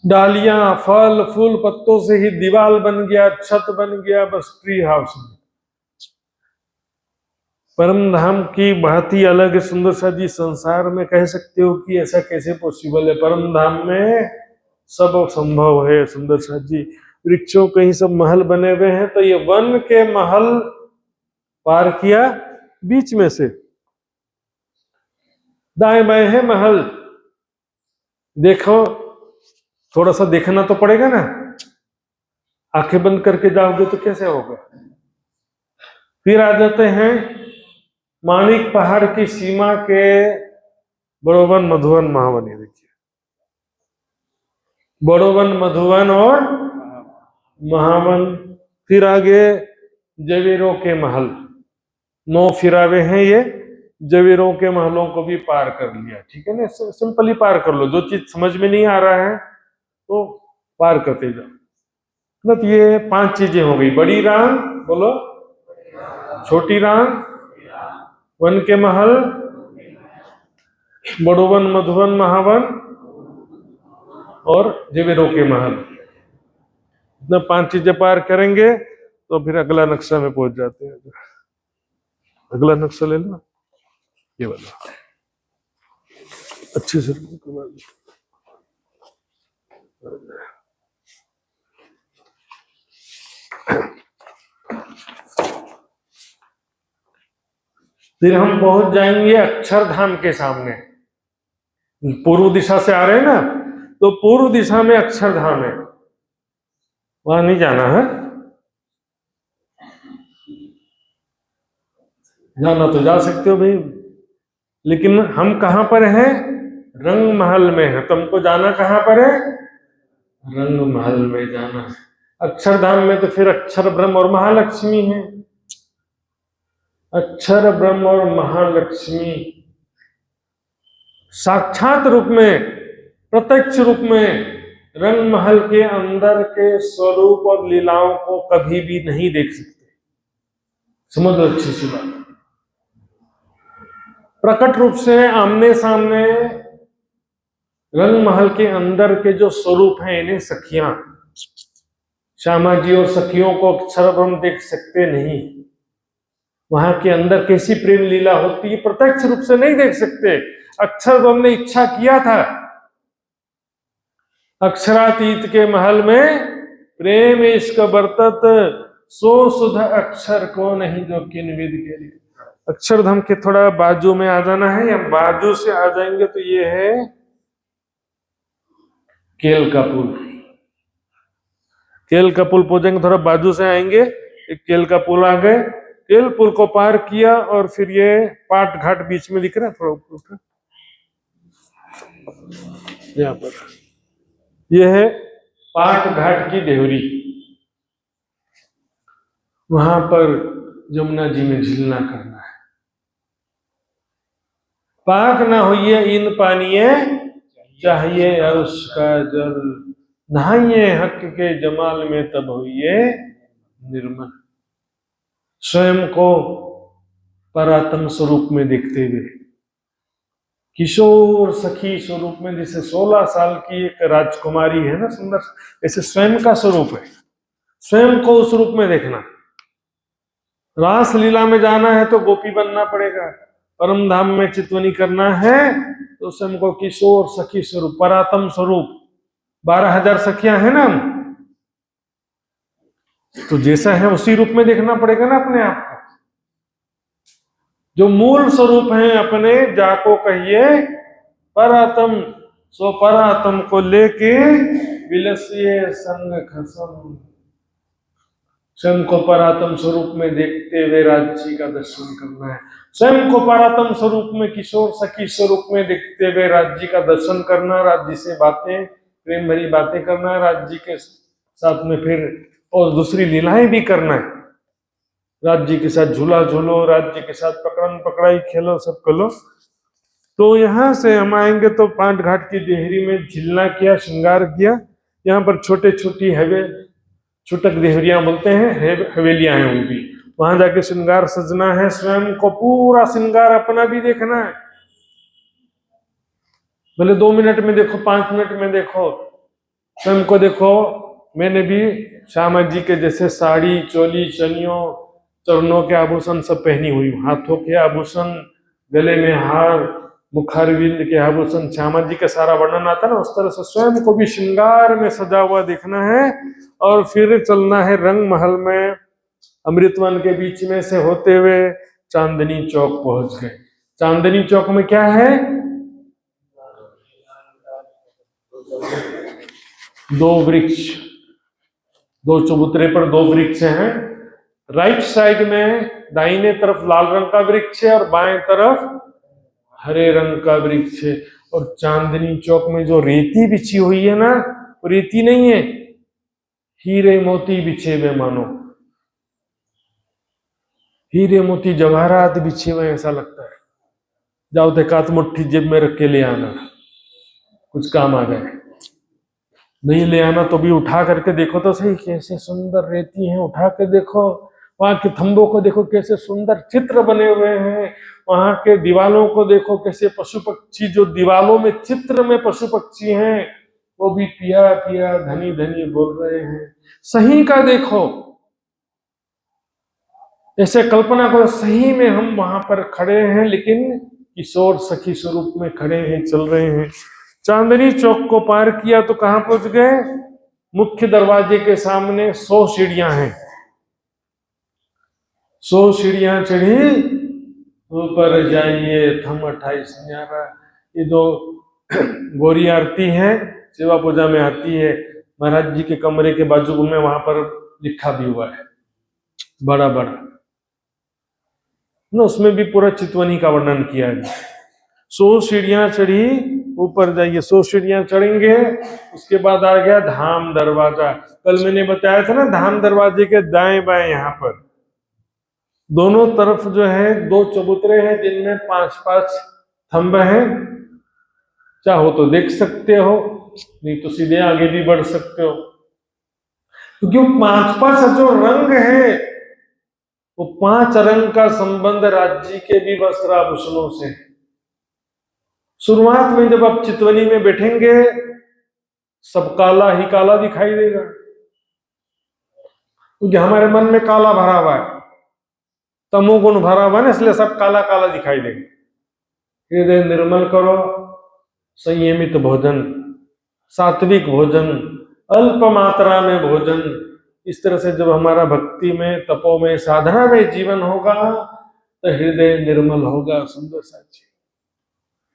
डालियां, फल फूल पत्तों से ही दीवार बन गया, छत बन गया, बस ट्री हाउस। परम धाम की बात ही अलग है। सुंदर सा जी, संसार में कह सकते हो कि ऐसा कैसे पॉसिबल है? परम धाम में सब संभव है। सुंदर सा जी, वृक्षों के ही सब महल बने हुए हैं, तो ये वन के महल पार किया, बीच में से दाएं बाएं है महल, देखो थोड़ा सा देखना तो पड़ेगा ना, आंखें बंद करके जाओगे तो कैसे होगा। फिर आ जाते हैं माणिक पहाड़ की सीमा के बड़ोवन, मधुवन, महावन। ये देखिए बड़ोवन, मधुवन और महावन। फिर आगे जवेरों के महल, 9 फिरावे हैं ये, जवेरों के महलों को भी पार कर लिया। ठीक है ना, सिंपली पार कर लो, जो चीज समझ में नहीं आ रहा है तो पार करते जाओ। मतलब ये 5 चीजें हो गई, बड़ी रांग बोलो, छोटी रांग, वन के महल, बड़ोवन, मधुवन, महावन और जवेरों के महल। इतना 5 चीजें पार करेंगे तो फिर अगला नक्शा में पहुंच जाते हैं। अगला नक्शा ले लो, ये वाला अच्छे से। फिर हम पहुंच जाएंगे अक्षरधाम के सामने। पूर्व दिशा से आ रहे हैं ना, तो पूर्व दिशा में अक्षरधाम है, वहां नहीं जाना है। जाना तो जा सकते हो भाई, लेकिन हम कहां पर हैं? रंग महल में है। तुमको जाना कहां पर है? रंग महल में जाना है। अक्षरधाम में तो फिर अक्षर ब्रह्म और महालक्ष्मी है। अक्षर ब्रह्म और महालक्ष्मी साक्षात रूप में, प्रत्यक्ष रूप में रंग महल के अंदर के स्वरूप और लीलाओं को कभी भी नहीं देख सकते। समझ लो अच्छी सी बात। प्रकट रूप से आमने सामने रंग महल के अंदर के जो स्वरूप हैं, इन्हें सखियां, श्यामा जी और सखियों को अक्षर ब्रह्म देख सकते नहीं। वहां के अंदर कैसी प्रेम लीला होती है प्रत्यक्ष रूप से नहीं देख सकते। अक्षर ब्रह्म ने इच्छा किया था, अक्षरातीत के महल में प्रेम इश्क बरतत, सो सुध अक्षर को नहीं जो किन विद के लिए। अक्षरधाम के थोड़ा बाजू में आ जाना है, या बाजू से आ जाएंगे तो ये है केल का पुल। केल का पुल पहुंचेंगे, थोड़ा बाजू से आएंगे, एक केल का पुल आ गए। केल पुल को पार किया और फिर ये पाट घाट बीच में दिख रहा है थोड़ा ऊपर, यहाँ पर ये है पाट घाट की देवरी। वहां पर यमुना जी में झिलना करना है। पाक ना होइए इन पानिए, चाहिए अर्श का जल, नहाइए हक के जमाल में तब होइए निर्मल। स्वयं को परात्म स्वरूप में देखते हुए, किशोर सखी स्वरूप में, जैसे 16 साल की एक राजकुमारी है ना सुंदर, ऐसे स्वयं का स्वरूप है। स्वयं को उस रूप में देखना। रास लीला में जाना है तो गोपी बनना पड़ेगा, परम धाम में चितवनी करना है तो स्वयं को किशोर सखी स्वरूप, परात्म स्वरूप। 12,000 सखियां हैं ना, तो जैसा है उसी रूप में देखना पड़ेगा ना अपने आप को। जो मूल स्वरूप है अपने, जाको कहिए परात्म, सो परात्म को लेके विलसिए संग खसम। स्वयं को परात्म स्वरूप में देखते हुए राज्य का दर्शन करना है। स्वयं को परात्म स्वरूप में, किशोर सखी स्वरूप में देखते हुए राज्य का दर्शन करना, राज्य से बातें, प्रेम भरी बातें करना, राज्य के साथ में फिर और दूसरी लीलाएं भी करना है। राज्य के साथ झूला झूलो, राज्य के साथ पकड़न पकड़ाई खेलो, सब करो। तो यहाँ से हम आएंगे तो पांच घाट की देहरी में झिलना किया, श्रृंगार किया। यहाँ पर छोटे छोटी छुटक देहरियां बोलते हैं, हवेलियां हैं उनकी, वहां जाके श्रृंगार सजना है। स्वयं को पूरा श्रृंगार अपना भी देखना है। भले 2 मिनट में देखो, 5 मिनट में देखो, स्वयं को देखो। मैंने भी श्यामा जी के जैसे साड़ी, चोली, चनियों, चरणों के आभूषण सब पहनी हुई, हाथों के आभूषण, गले में हार, मुखारविंद के आभूषण, श्यामा जी का सारा वर्णन आता ना, उस तरह से स्वयं को भी श्रृंगार में सजा हुआ देखना है। और फिर चलना है रंग महल में। अमृतवन के बीच में से होते हुए चांदनी चौक पहुंच गए। चांदनी चौक में क्या है? 2 वृक्ष, 2 चबूतरे पर 2 वृक्ष हैं। राइट साइड में दाहिने तरफ लाल रंग का वृक्ष है और बाएं तरफ हरे रंग का वृक्ष है। और चांदनी चौक में जो रेती बिछी हुई है ना, वो रेती नहीं है, हीरे मोती बिछे हुए, मानो हीरे मोती जवाहरात बिछे हुए, ऐसा लगता है। जाओ तो कात मुट्ठी जेब में रख के ले आना, कुछ काम आ गए। नहीं ले आना तो भी उठा करके देखो तो सही, कैसे सुंदर रेती है, उठा के देखो। वहां के थंबों को देखो, कैसे सुंदर चित्र बने हुए हैं। वहां के दीवालों को देखो, कैसे पशु पक्षी, जो दीवालों में चित्र में पशु पक्षी हैं, वो भी पिया पिया धनी धनी बोल रहे हैं। सही का देखो, ऐसे कल्पना करो सही में हम वहां पर खड़े हैं, लेकिन किशोर सखी स्वरूप में खड़े हैं, चल रहे हैं। चांदनी चौक को पार किया तो कहां पहुंच गए? मुख्य दरवाजे के सामने 100 सीढ़ियां हैं। 100 सीढ़ियां चढ़ी, ऊपर जाइए, थम 28 न्यारा। ये जो गौरी आरती है, सेवा पूजा में आती है, महाराज जी के कमरे के बाजू में वहां पर लिखा भी हुआ है बड़ा बड़ा ना, उसमें भी पूरा चितवनी का वर्णन किया है। 100 सीढ़ियां चढ़ी, ऊपर जाइए, 100 सीढ़ियां चढ़ेंगे, उसके बाद आ गया धाम दरवाजा। कल मैंने बताया था ना, धाम दरवाजे के दाएं बाएं यहाँ पर दोनों तरफ जो है 2 चबूतरे हैं, जिनमें 5-5 थंब हैं। चाहो तो देख सकते हो, नहीं तो सीधे आगे भी बढ़ सकते हो, क्योंकि वो 5-5 जो रंग है, वो 5 रंग का संबंध राज्य के भी वस्त्राभूषणों से। शुरुआत में जब आप चितवनी में बैठेंगे, सब काला ही काला दिखाई देगा, क्योंकि हमारे मन में काला भरा हुआ है, तमोगुण भरा हुआ है, इसलिए सब काला काला दिखाई देगा। हृदय निर्मल करो, संयमित भोजन, सात्विक भोजन, अल्प मात्रा में भोजन। इस तरह से जब हमारा भक्ति में, तपो में, साधना में जीवन होगा तो हृदय निर्मल होगा। सुंदर साची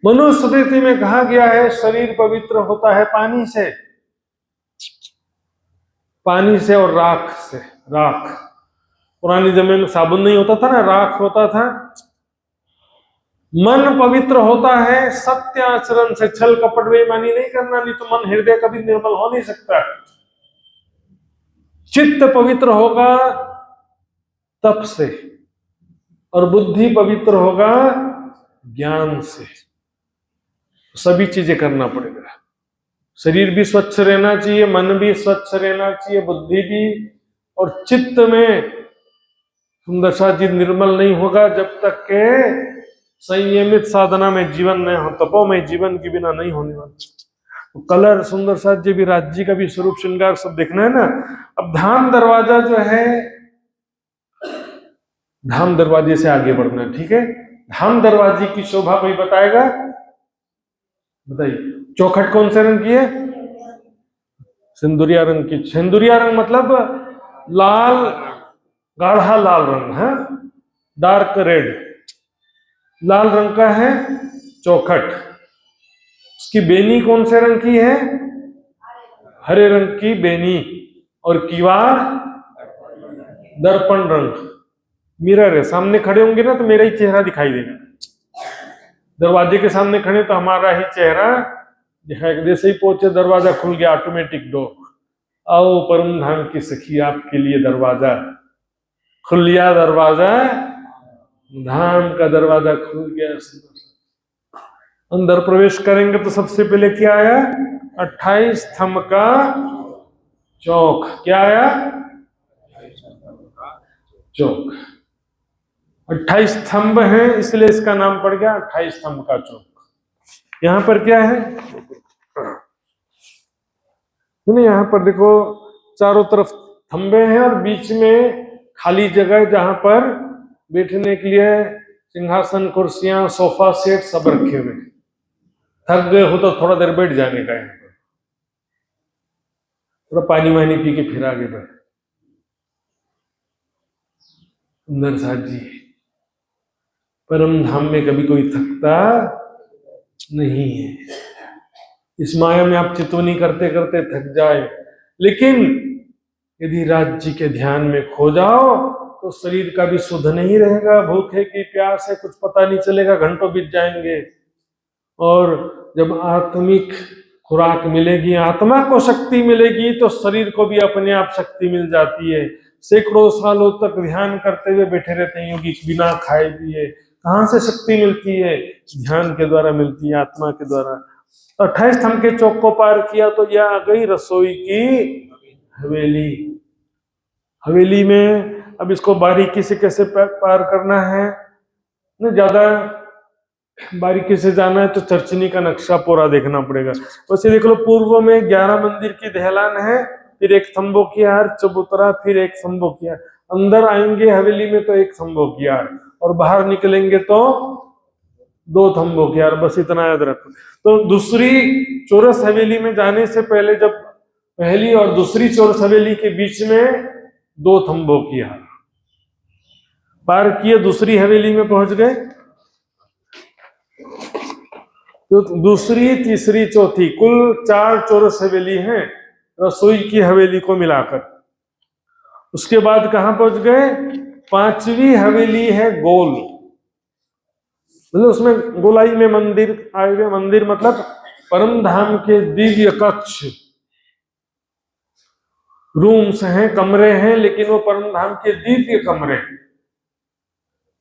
मनुस्मृति में कहा गया है, शरीर पवित्र होता है पानी से, पानी से और राख से। राख, पुरानी जमाने में साबुन नहीं होता था ना, राख होता था। मन पवित्र होता है सत्य आचरण से, छल कपट बेईमानी नहीं करना, नहीं तो मन, हृदय कभी निर्मल हो नहीं सकता। चित्त पवित्र होगा तप से, और बुद्धि पवित्र होगा ज्ञान से। सभी चीजें करना पड़ेगा। शरीर भी स्वच्छ रहना चाहिए, मन भी स्वच्छ रहना चाहिए, बुद्धि भी, और चित्त में सुंदर सा जी निर्मल नहीं होगा जब तक के संयमित साधना में जीवन न हो, तपो में जीवन के बिना नहीं होने वाला। तो कलर सुंदर सा जी भी, राज्य का भी स्वरूप श्रृंगार सब देखना है ना। अब धाम दरवाजा जो है, धाम दरवाजे से आगे बढ़ना है, ठीक है। धाम दरवाजे की शोभा कोई बताएगा? बताइए। चौखट कौन से रंग की है? सिंदूरिया रंग की। सिंदूरिया रंग मतलब लाल, गाढ़ा लाल रंग है, डार्क रेड, लाल रंग का है चौखट। उसकी बेनी कौन से रंग की है? हरे रंग की बेनी। और किवाड़ दर्पण रंग, मिरर है। सामने खड़े होंगे ना तो मेरा ही चेहरा दिखाई देगा। दरवाजे के सामने खड़े तो हमारा ही चेहरा दिखाएगा। जैसे ही पहुंचे, दरवाजा खुल गया, ऑटोमेटिक डोर। आओ परम धाम की सखी, आपके लिए दरवाजा खुल गया, दरवाजा धाम का दरवाजा खुल गया। अंदर प्रवेश करेंगे तो सबसे पहले क्या आया? 28 थंब का चौक। क्या आया? चौक। 28 थंब है, इसलिए इसका नाम पड़ गया 28 थंब का चौक। यहां पर क्या है? नहीं, यहां पर देखो, चारों तरफ थंबे हैं और बीच में खाली जगह, जहां पर बैठने के लिए सिंहासन, कुर्सियां, सोफा सेट सब रखे हुए। थक गए हो तो थोड़ा देर बैठ जाने का, यहाँ पर थोड़ा पानी वानी पी के फिर आगे बढ़े। सुंदर साथ जी, परम धाम में कभी कोई थकता नहीं है। इस माया में आप चितवनी करते करते थक जाए, लेकिन यदि राज्य के ध्यान में खो जाओ तो शरीर का भी सुध नहीं रहेगा। भूखे की प्यास है, कुछ पता नहीं चलेगा, घंटों बीत जाएंगे। और जब आत्मिक खुराक मिलेगी, आत्मा को शक्ति मिलेगी, तो शरीर को भी अपने आप शक्ति मिल जाती है। सैकड़ों सालों तक ध्यान करते हुए बैठे रहते हैं योगी, बिना खाए पिए। कहां से शक्ति मिलती है? ध्यान के द्वारा मिलती है, आत्मा के द्वारा। 28 थंब के चौक को पार किया तो यह आ गई रसोई की हवेली। हवेली में अब इसको बारीकी से कैसे पार करना है, न ज्यादा बारीकी से जाना है तो चर्चनी का नक्शा पूरा देखना पड़ेगा। वैसे देख लो, पूर्व में 11 मंदिर की दहलान है, फिर एक थंबों की हार, चबूतरा, फिर एक थंबों की हार। अंदर आएंगे हवेली में तो एक थंबों की हार, और बाहर निकलेंगे तो 2 थंबों की हार, बस इतना याद रखो। तो दूसरी चौरस हवेली में जाने से पहले जब पहली और दूसरी चौरस हवेली के बीच में 2 थंबों की हार पार किए, दूसरी हवेली में पहुंच गए। तो दूसरी, तीसरी, चौथी, कुल 4 चौरस हवेली हैं रसोई की हवेली को मिलाकर। उसके बाद कहां पहुंच गए? 5वीं हवेली है गोल, मतलब उसमें गोलाई में मंदिर आए हुए। मंदिर मतलब परम धाम के दिव्य कक्ष, रूम्स हैं, कमरे हैं, लेकिन वो परम धाम के दिव्य कमरे,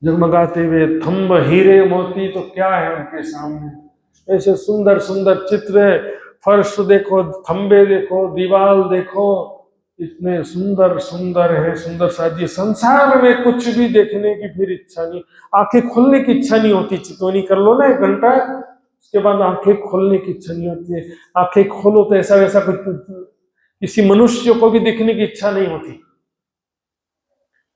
जगमगाते हुए थंब, हीरे मोती तो क्या है उनके सामने। ऐसे सुंदर सुंदर चित्र है, फर्श देखो, थंबे देखो, दीवार देखो, इतने सुंदर सुंदर है, सुंदर साजिए। संसार में कुछ भी देखने की फिर इच्छा नहीं, आंखें खोलने की इच्छा नहीं होती। चितौनी कर लो ना 1 घंटा, उसके बाद आंखें खोलने की इच्छा नहीं होती है। आंखें खोलो तो ऐसा वैसा कुछ, किसी मनुष्य को भी देखने की इच्छा नहीं होती,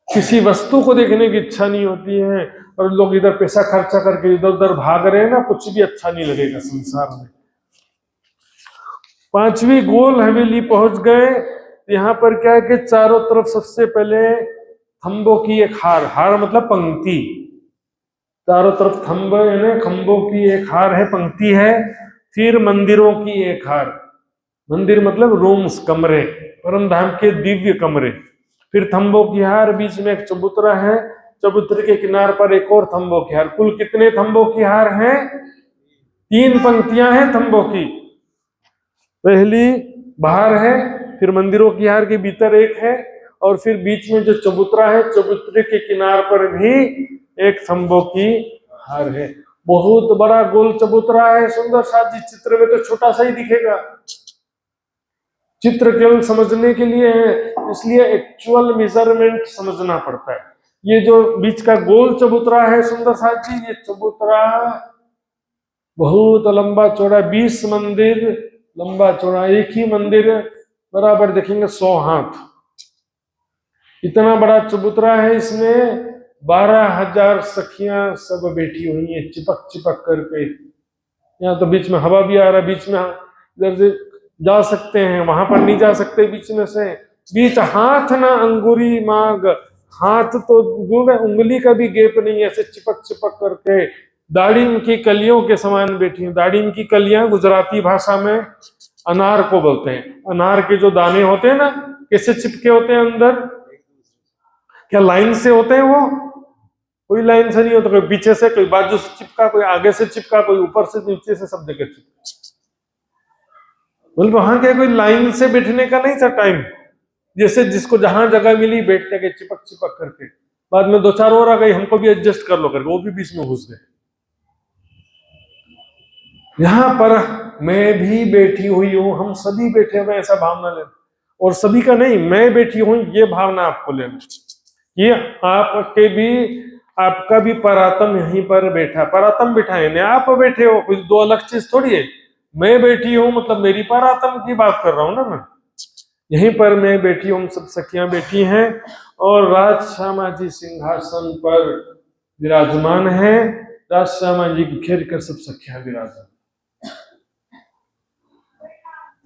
किसी वस्तु को देखने की इच्छा नहीं होती है। और लोग इधर पैसा खर्चा करके इधर उधर भाग रहे हैं ना, कुछ भी अच्छा नहीं लगेगा संसार में। 5वीं गोल हवेली पहुंच गए। यहाँ पर क्या है कि चारों तरफ सबसे पहले थंबों की एक हार, हार मतलब पंक्ति, चारों तरफ थंब यानी खंभों की एक हार है, पंक्ति है। फिर मंदिरों की एक हार, मंदिर मतलब रूम्स, कमरे, परम धाम के दिव्य कमरे। फिर थंबों की हार, बीच में एक चबूतरा है, चबूतरे के किनार पर एक और थंबों की हार। कुल कितने थंबों की हार हैं? 3 पंक्तियां हैं थंबों की। पहली बाहर है, फिर मंदिरों की हार के भीतर एक है, और फिर बीच में जो चबूतरा है, चबूतरे के किनार पर भी एक थंबों की हार है। बहुत बड़ा गोल चबूतरा है, सुंदर साजी। चित्र में तो छोटा सा ही दिखेगा, चित्र केवल समझने के लिए है, इसलिए एक्चुअल मेजरमेंट समझना पड़ता है। ये जो बीच का गोल चबूतरा है सुंदर साजी, ये चबूतरा बहुत लंबा चौड़ा, 20 मंदिर लंबा चौड़ा, एक ही मंदिर बराबर देखेंगे 100 हाथ, इतना बड़ा चबूतरा है। इसमें 12,000 सखियां सब बैठी हुई हैं चिपक चिपक करके। यहाँ तो बीच में हवा भी आ रहा है, बीच में इधर से जा सकते हैं, वहां पर नहीं जा सकते बीच में से। बीच हाथ ना अंगुरी मांग, हाथ तो दूर है, उंगली का भी गैप नहीं है, ऐसे चिपक चिपक करके दाड़िम की कलियों के समान बैठी हैं। दाड़िम की कलियां गुजराती भाषा में अनार को बोलते हैं। अनार के जो दाने होते हैं ना, कैसे चिपके होते हैं अंदर, क्या लाइन से होते हैं? वो कोई लाइन से नहीं होता, कोई पीछे से, कोई बाजू से चिपका, कोई आगे से चिपका, कोई ऊपर से, नीचे से, सब जगह चिपका। मतलब वहां के कोई लाइन से बैठने का नहीं था टाइम, जैसे जिसको जहां जगह मिली बैठते गए चिपक चिपक करके। बाद में 2-4 और आ गई, हमको भी एडजस्ट कर लो करके, वो भी बीच में घुस गए। यहां पर मैं भी बैठी हुई हूं, हम सभी बैठे हुए, ऐसा भावना लेना। और सभी का नहीं, मैं बैठी हूं ये भावना आपको लेना। ये आपके भी, आपका भी परात्म यहीं पर बैठा, परात्म बैठा है, आप बैठे हो, कुछ 2 अलग चीज थोड़ी है। मैं बैठी हूं मतलब मेरी परात्म की बात कर रहा हूं ना मैं। यहीं पर मैं बैठी हूं, सब सखियां बैठी हैं, और राज श्यामा जी सिंहासन पर विराजमान है। राज श्यामा जी की घेर कर सब सखियां विराजमान।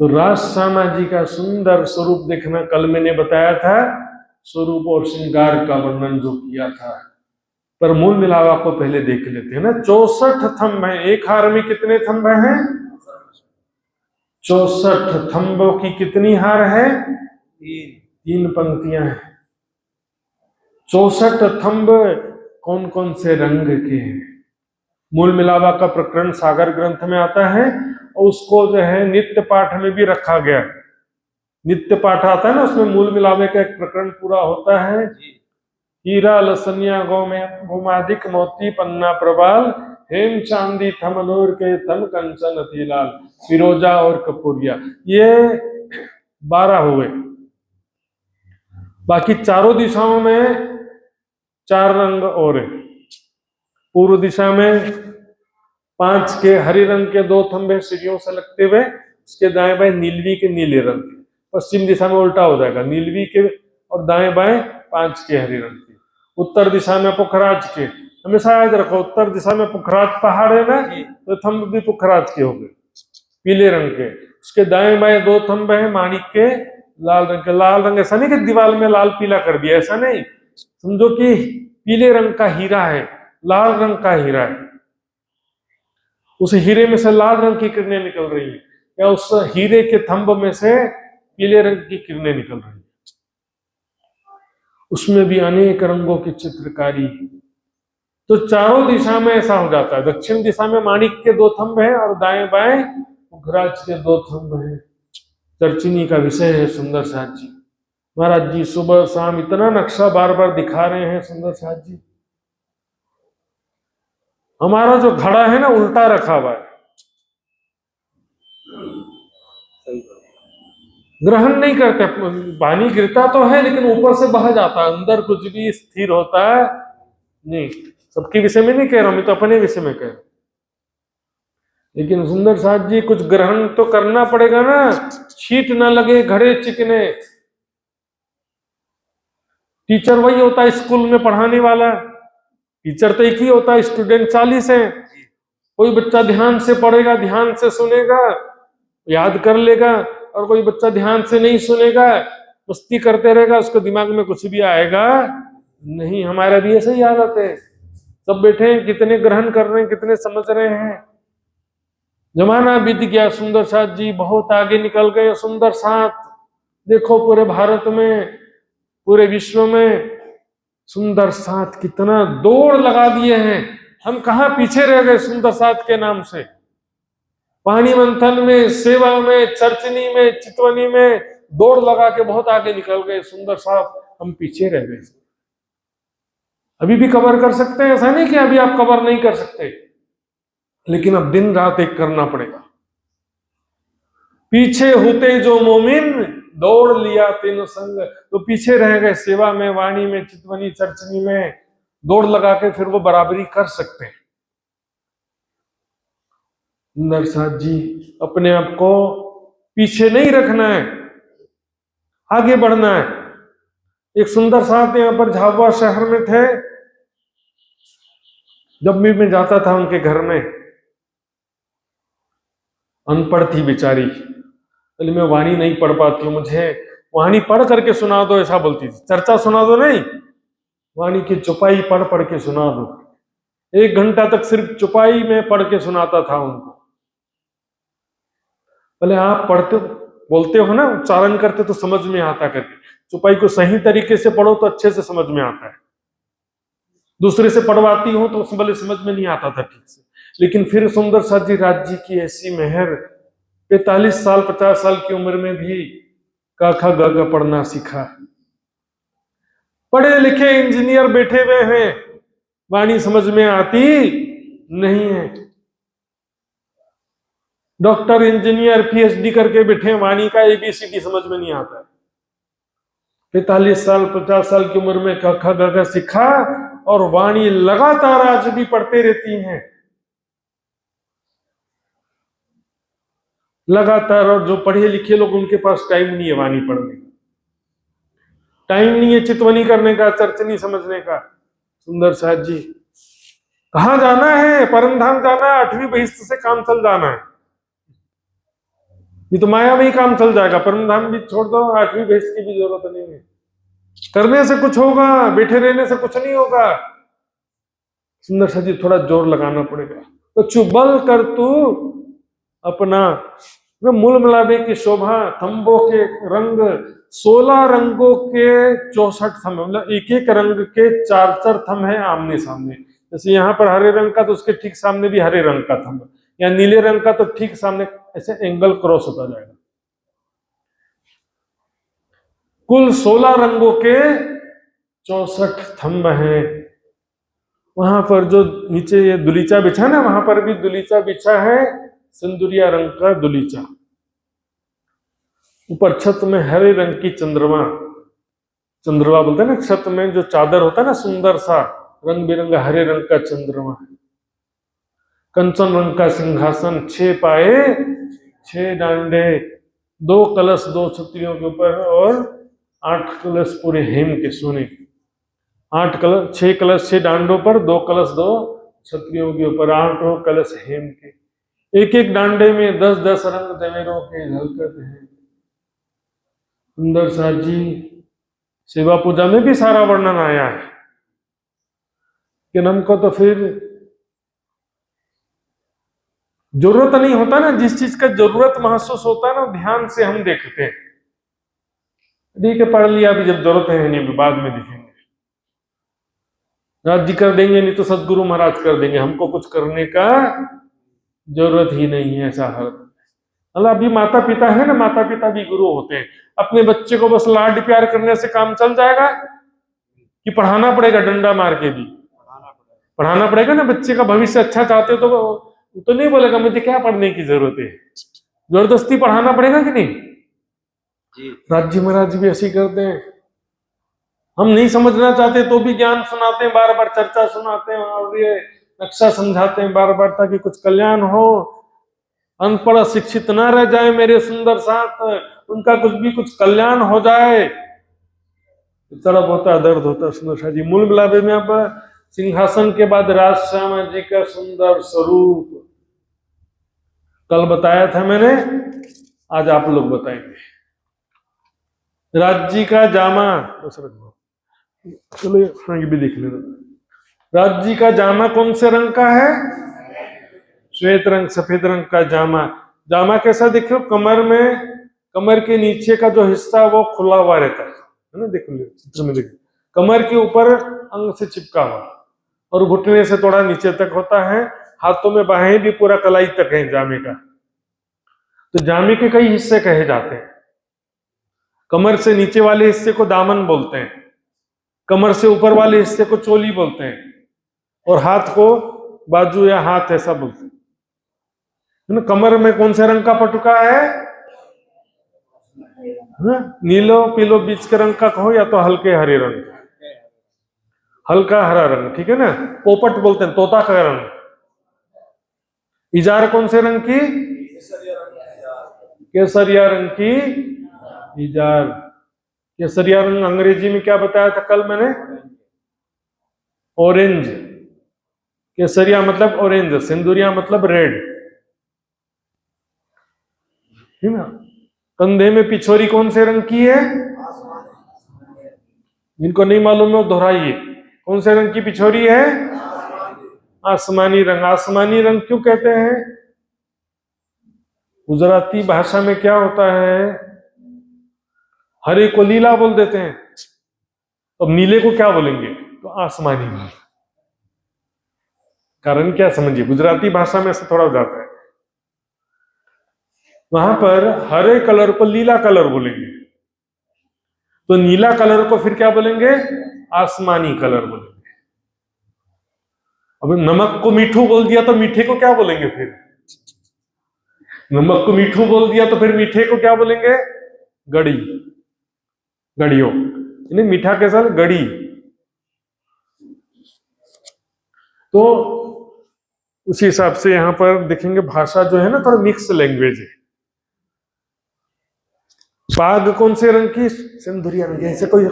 तो राज श्यामा जी का सुंदर स्वरूप देखना, कल मैंने बताया था, स्वरूप और श्रृंगार का वर्णन जो किया था। पर मूल मिलावा को पहले देख लेते हैं ना। 64 थंब हैं, एक हार में कितने थंब हैं? 64 थंबों की कितनी हार है? 3 पंक्तियां हैं। 64 थंब कौन कौन से रंग के हैं? मूल मिलावा का प्रकरण सागर ग्रंथ में आता है, और उसको जो है नित्य पाठ में भी रखा गया। नित्य पाठ आता है ना, उसमें मूल मिलावे का एक प्रकरण पूरा होता है। हीरा लसनिया गोमादिक मोती पन्ना प्रवाल, हेम चांदी थमनूर के तन कंचन अति लाल, फिरोजा और कपूरिया, ये 12 हुए। बाकी चारों दिशाओं में 4 रंग और है। पूर्व दिशा में 5 के हरे रंग के 2 थंबे सीढ़ियों से लगते हुए, उसके दाएं बाएं नीलवी के नीले रंग के। पश्चिम दिशा में उल्टा हो जाएगा, नीलवी के और दाएं बाएं 5 के हरे रंग के। उत्तर दिशा में पुखराज के, हमेशा याद रखो, उत्तर दिशा में पुखराज पहाड़ है ना, तो थंब भी पुखराज के हो गए, पीले रंग के। उसके दाएं बाएं दो थंब है माणिक के, लाल रंग के। लाल रंग ऐसा नहीं कि दीवार में लाल पीला कर दिया, ऐसा नहीं, समझो कि पीले रंग का हीरा है, लाल रंग का हीरा है, उस हीरे में से लाल रंग की किरणें निकल रही है, या उस हीरे के थंब में से पीले रंग की किरणें निकल रही है। उसमें भी अनेक रंगों की चित्रकारी। तो चारों दिशा में ऐसा हो जाता है। दक्षिण दिशा में माणिक के दो थंब हैं और दाएं बाएं पुखराज के दो थंब हैं। चर्चिनी का विषय है सुंदर साथ जी। महाराज जी सुबह शाम इतना नक्शा बार बार दिखा रहे हैं सुंदर साथ जी। हमारा जो घड़ा है ना उल्टा रखा हुआ है, ग्रहण नहीं करते। पानी गिरता तो है लेकिन ऊपर से बह जाता है, अंदर कुछ भी स्थिर होता है नहीं। सबके विषय में नहीं कह रहा हूं, मैं तो अपने विषय में कह रहा हूं। लेकिन सुंदर साथ जी कुछ ग्रहण तो करना पड़ेगा ना, छींट ना लगे घड़े चिकने। टीचर वही होता है स्कूल में पढ़ाने वाला, टीचर तो एक ही होता है, स्टूडेंट 40 है। कोई बच्चा ध्यान से पढ़ेगा, ध्यान से सुनेगा, याद कर लेगा, और कोई बच्चा ध्यान से नहीं सुनेगा, मस्ती करते रहेगा, उसको दिमाग में कुछ भी आएगा नहीं। हमारा भी ऐसा ही हालत है। सब बैठे हैं, कितने ग्रहण कर रहे हैं, कितने समझ रहे हैं। जमाना बीत गया सुंदर साथ जी, बहुत आगे निकल गए सुंदर साथ। देखो पूरे भारत में, पूरे विश्व में सुंदर साथ कितना दौड़ लगा दिए हैं। हम कहाँ पीछे रह गए सुंदर साथ के नाम से। पानी मंथन में, सेवा में, चर्चनी में, चितवनी में दौड़ लगा के बहुत आगे निकल गए सुंदर साथ, हम पीछे रह गए। अभी भी कवर कर सकते हैं, ऐसा नहीं कि अभी आप कवर नहीं कर सकते, लेकिन अब दिन रात एक करना पड़ेगा। पीछे होते जो मोमिन दौड़ लिया तीनों संग, तो पीछे रह गए सेवा में, वाणी में, चितवनी, चर्चनी में दौड़ लगा के फिर वो बराबरी कर सकते हैं। सुंदर साथ जी अपने आप को पीछे नहीं रखना है, आगे बढ़ना है। एक सुंदर साथ यहाँ पर झाबुआ शहर में थे, जब भी मैं जाता था उनके घर में, अनपढ़ थी बेचारी, पहले मैं वाणी नहीं पढ़ पाती हूँ, मुझे वाणी पढ़ करके सुना दो ऐसा बोलती थी। चर्चा सुना दो नहीं, वाणी की चुपाई पढ़ पढ़ के सुना दो। 1 घंटा तक सिर्फ चुपाई में पढ़ के सुनाता था उनको। पहले आप पढ़ते बोलते हो ना, उच्चारण करते तो समझ में आता करके, चुपाई को सही तरीके से पढ़ो तो अच्छे से समझ में आता है। दूसरे से पढ़वाती हो तो भले समझ में नहीं आता था ठीक से। लेकिन फिर सुंदर साथ जी राज्य की ऐसी मेहर, 45 साल 50 साल की उम्र में भी क ख ग घ पढ़ना सीखा। पढ़े लिखे इंजीनियर बैठे हुए हैं, वाणी समझ में आती नहीं है। डॉक्टर, इंजीनियर, पीएचडी करके बैठे, वाणी का ABCD समझ में नहीं आता है। 45 साल 50 साल की उम्र में क ख ग घ सीखा, और वाणी लगातार आज भी पढ़ते रहती हैं लगातार। और जो पढ़े लिखे लोग, उनके पास टाइम नहीं है वाणी पढ़ने का, टाइम नहीं है चितवनी करने का, चर्चनी समझने का। सुंदर साथ जी कहां जाना है? परम धाम जाना है, 8वीं बहिष्ठ से काम चल जाना है। ये तो माया में ही काम चल जाएगा, परम धाम भी छोड़ दो, 8वीं बहिष्ठ की भी जरूरत नहीं है। करने से कुछ होगा, बैठे रहने से कुछ नहीं होगा। सुंदर साथ जी थोड़ा जोर लगाना पड़ेगा। तो चुबल कर तू अपना मूल मिलावे की शोभा, थंबों के रंग 16 रंगों के 64 थंब, मतलब एक एक रंग के 4-4 थंब है आमने सामने। जैसे यहाँ पर हरे रंग का, तो उसके ठीक सामने भी हरे रंग का थंब, या नीले रंग का तो ठीक सामने, ऐसे एंगल क्रॉस होता जाएगा। कुल 16 रंगों के 64 थंब हैं। वहां पर जो नीचे ये दुलीचा बिछा ना, वहां पर भी दुलीचा बिछा है, सिंदूरिया रंग का दुलीचा। ऊपर छत में हरे रंग की चंद्रमा, चंद्रमा बोलते हैं ना, छत में जो चादर होता है ना, सुंदर सा रंग बिरंगा हरे रंग का चंद्रमा है। कंचन रंग का सिंहासन, 6 पाए 6 डांडे, 2 कलश 2 छतरियों के ऊपर, और 8 कलश पूरे हेम के सोने के। 8 कलश, 6 कलश 6 डांडों पर, 2 कलश 2 क्षत्रियों के ऊपर, 8 कलश हेम के, एक एक डांडे में 10-10 रंग देवेरों के झलकते हैं। सुंदर साथ जी सेवा पूजा में भी सारा वर्णन आया है कि हमको तो फिर जरूरत नहीं होता ना, जिस चीज का जरूरत महसूस होता है ना ध्यान से हम देखते हैं। ठीक है पढ़ लिया, अभी जब जरूरत है नहीं, बाद में देखेंगे। राज्य कर देंगे नहीं तो सदगुरु महाराज कर देंगे, हमको कुछ करने का जरूरत ही नहीं है, ऐसा हर मतलब अभी माता पिता है ना, माता पिता भी गुरु होते हैं। अपने बच्चे को बस लाड प्यार करने से काम चल जाएगा कि पढ़ाना पड़ेगा, डंडा मार के भी पढ़ाना पड़ेगा ना। बच्चे का भविष्य अच्छा चाहते हो तो नहीं बोलेगा मुझे क्या पढ़ने की जरूरत है, जबरदस्ती पढ़ाना पड़ेगा कि नहीं जी। राज्य महाराज भी ऐसी करते हैं। हम नहीं समझना चाहते तो भी ज्ञान सुनाते हैं, बार बार चर्चा सुनाते हैं और ये नक्शा समझाते हैं बार बार, ताकि कुछ कल्याण हो, अनपढ़ शिक्षित ना रह जाए मेरे सुंदर साथ, उनका कुछ कल्याण हो जाए। तड़प होता है, दर्द होता है। सुंदर साथ जी मूल मिलावे में अब सिंहासन के बाद राजश्यामा जी का सुंदर स्वरूप कल बताया था मैंने, आज आप लोग बताएंगे। राज्य का जामा, चलो ये भी देख लेना। राज्य का जामा कौन से रंग का है? श्वेत रंग, सफेद रंग का जामा। जामा कैसा देखो, कमर में, कमर के नीचे का जो हिस्सा वो खुला हुआ रहता है ना, देखो चित्र में देखो, कमर के ऊपर अंग से चिपका हुआ और घुटने से थोड़ा नीचे तक होता है। हाथों में बाहें भी पूरा कलाई तक है जामे का। तो जामे के कई हिस्से कहे जाते हैं। कमर से नीचे वाले हिस्से को दामन बोलते हैं, कमर से ऊपर वाले हिस्से को चोली बोलते हैं, और हाथ को बाजू या हाथ ऐसा बोलते हैं। कमर में कौन से रंग का पटुका है? नीलो पीलो बीच के रंग का कहो, या तो हल्के हरे रंग, हल्का हरा रंग, ठीक है ना। पोपट बोलते हैं, तोता का रंग। इजार कौन से रंग की? केसरिया रंग की इजार। केसरिया रंग अंग्रेजी में क्या बताया था कल मैंने? ऑरेंज। केसरिया मतलब ऑरेंज, सिंदूरिया मतलब रेड, है ना। कंधे में पिछोरी कौन से रंग की है? जिनको नहीं मालूम है वो दोहराइए। कौन से रंग की पिछोरी है? आसमानी रंग। आसमानी रंग क्यों कहते हैं? गुजराती भाषा में क्या होता है, हरे को लीला बोल देते हैं, तो नीले को क्या बोलेंगे? तो आसमानी रंग। कारण क्या समझिए, गुजराती भाषा में ऐसा थोड़ा हो जाता है। वहां पर हरे कलर को लीला कलर बोलेंगे, तो नीला कलर को फिर क्या बोलेंगे? आसमानी कलर बोलेंगे। अब नमक को मीठू बोल दिया तो मीठे को क्या बोलेंगे फिर? नमक को मीठू बोल दिया तो फिर मीठे को क्या बोलेंगे? गड़ी, गड़ियों, मीठा कैसा? गड़ी। तो उसी हिसाब से यहां पर देखेंगे भाषा जो है ना थोड़ा मिक्स लैंग्वेज है। पाग कौन से रंग की? सिंदूरिया रंग। जैसे कोई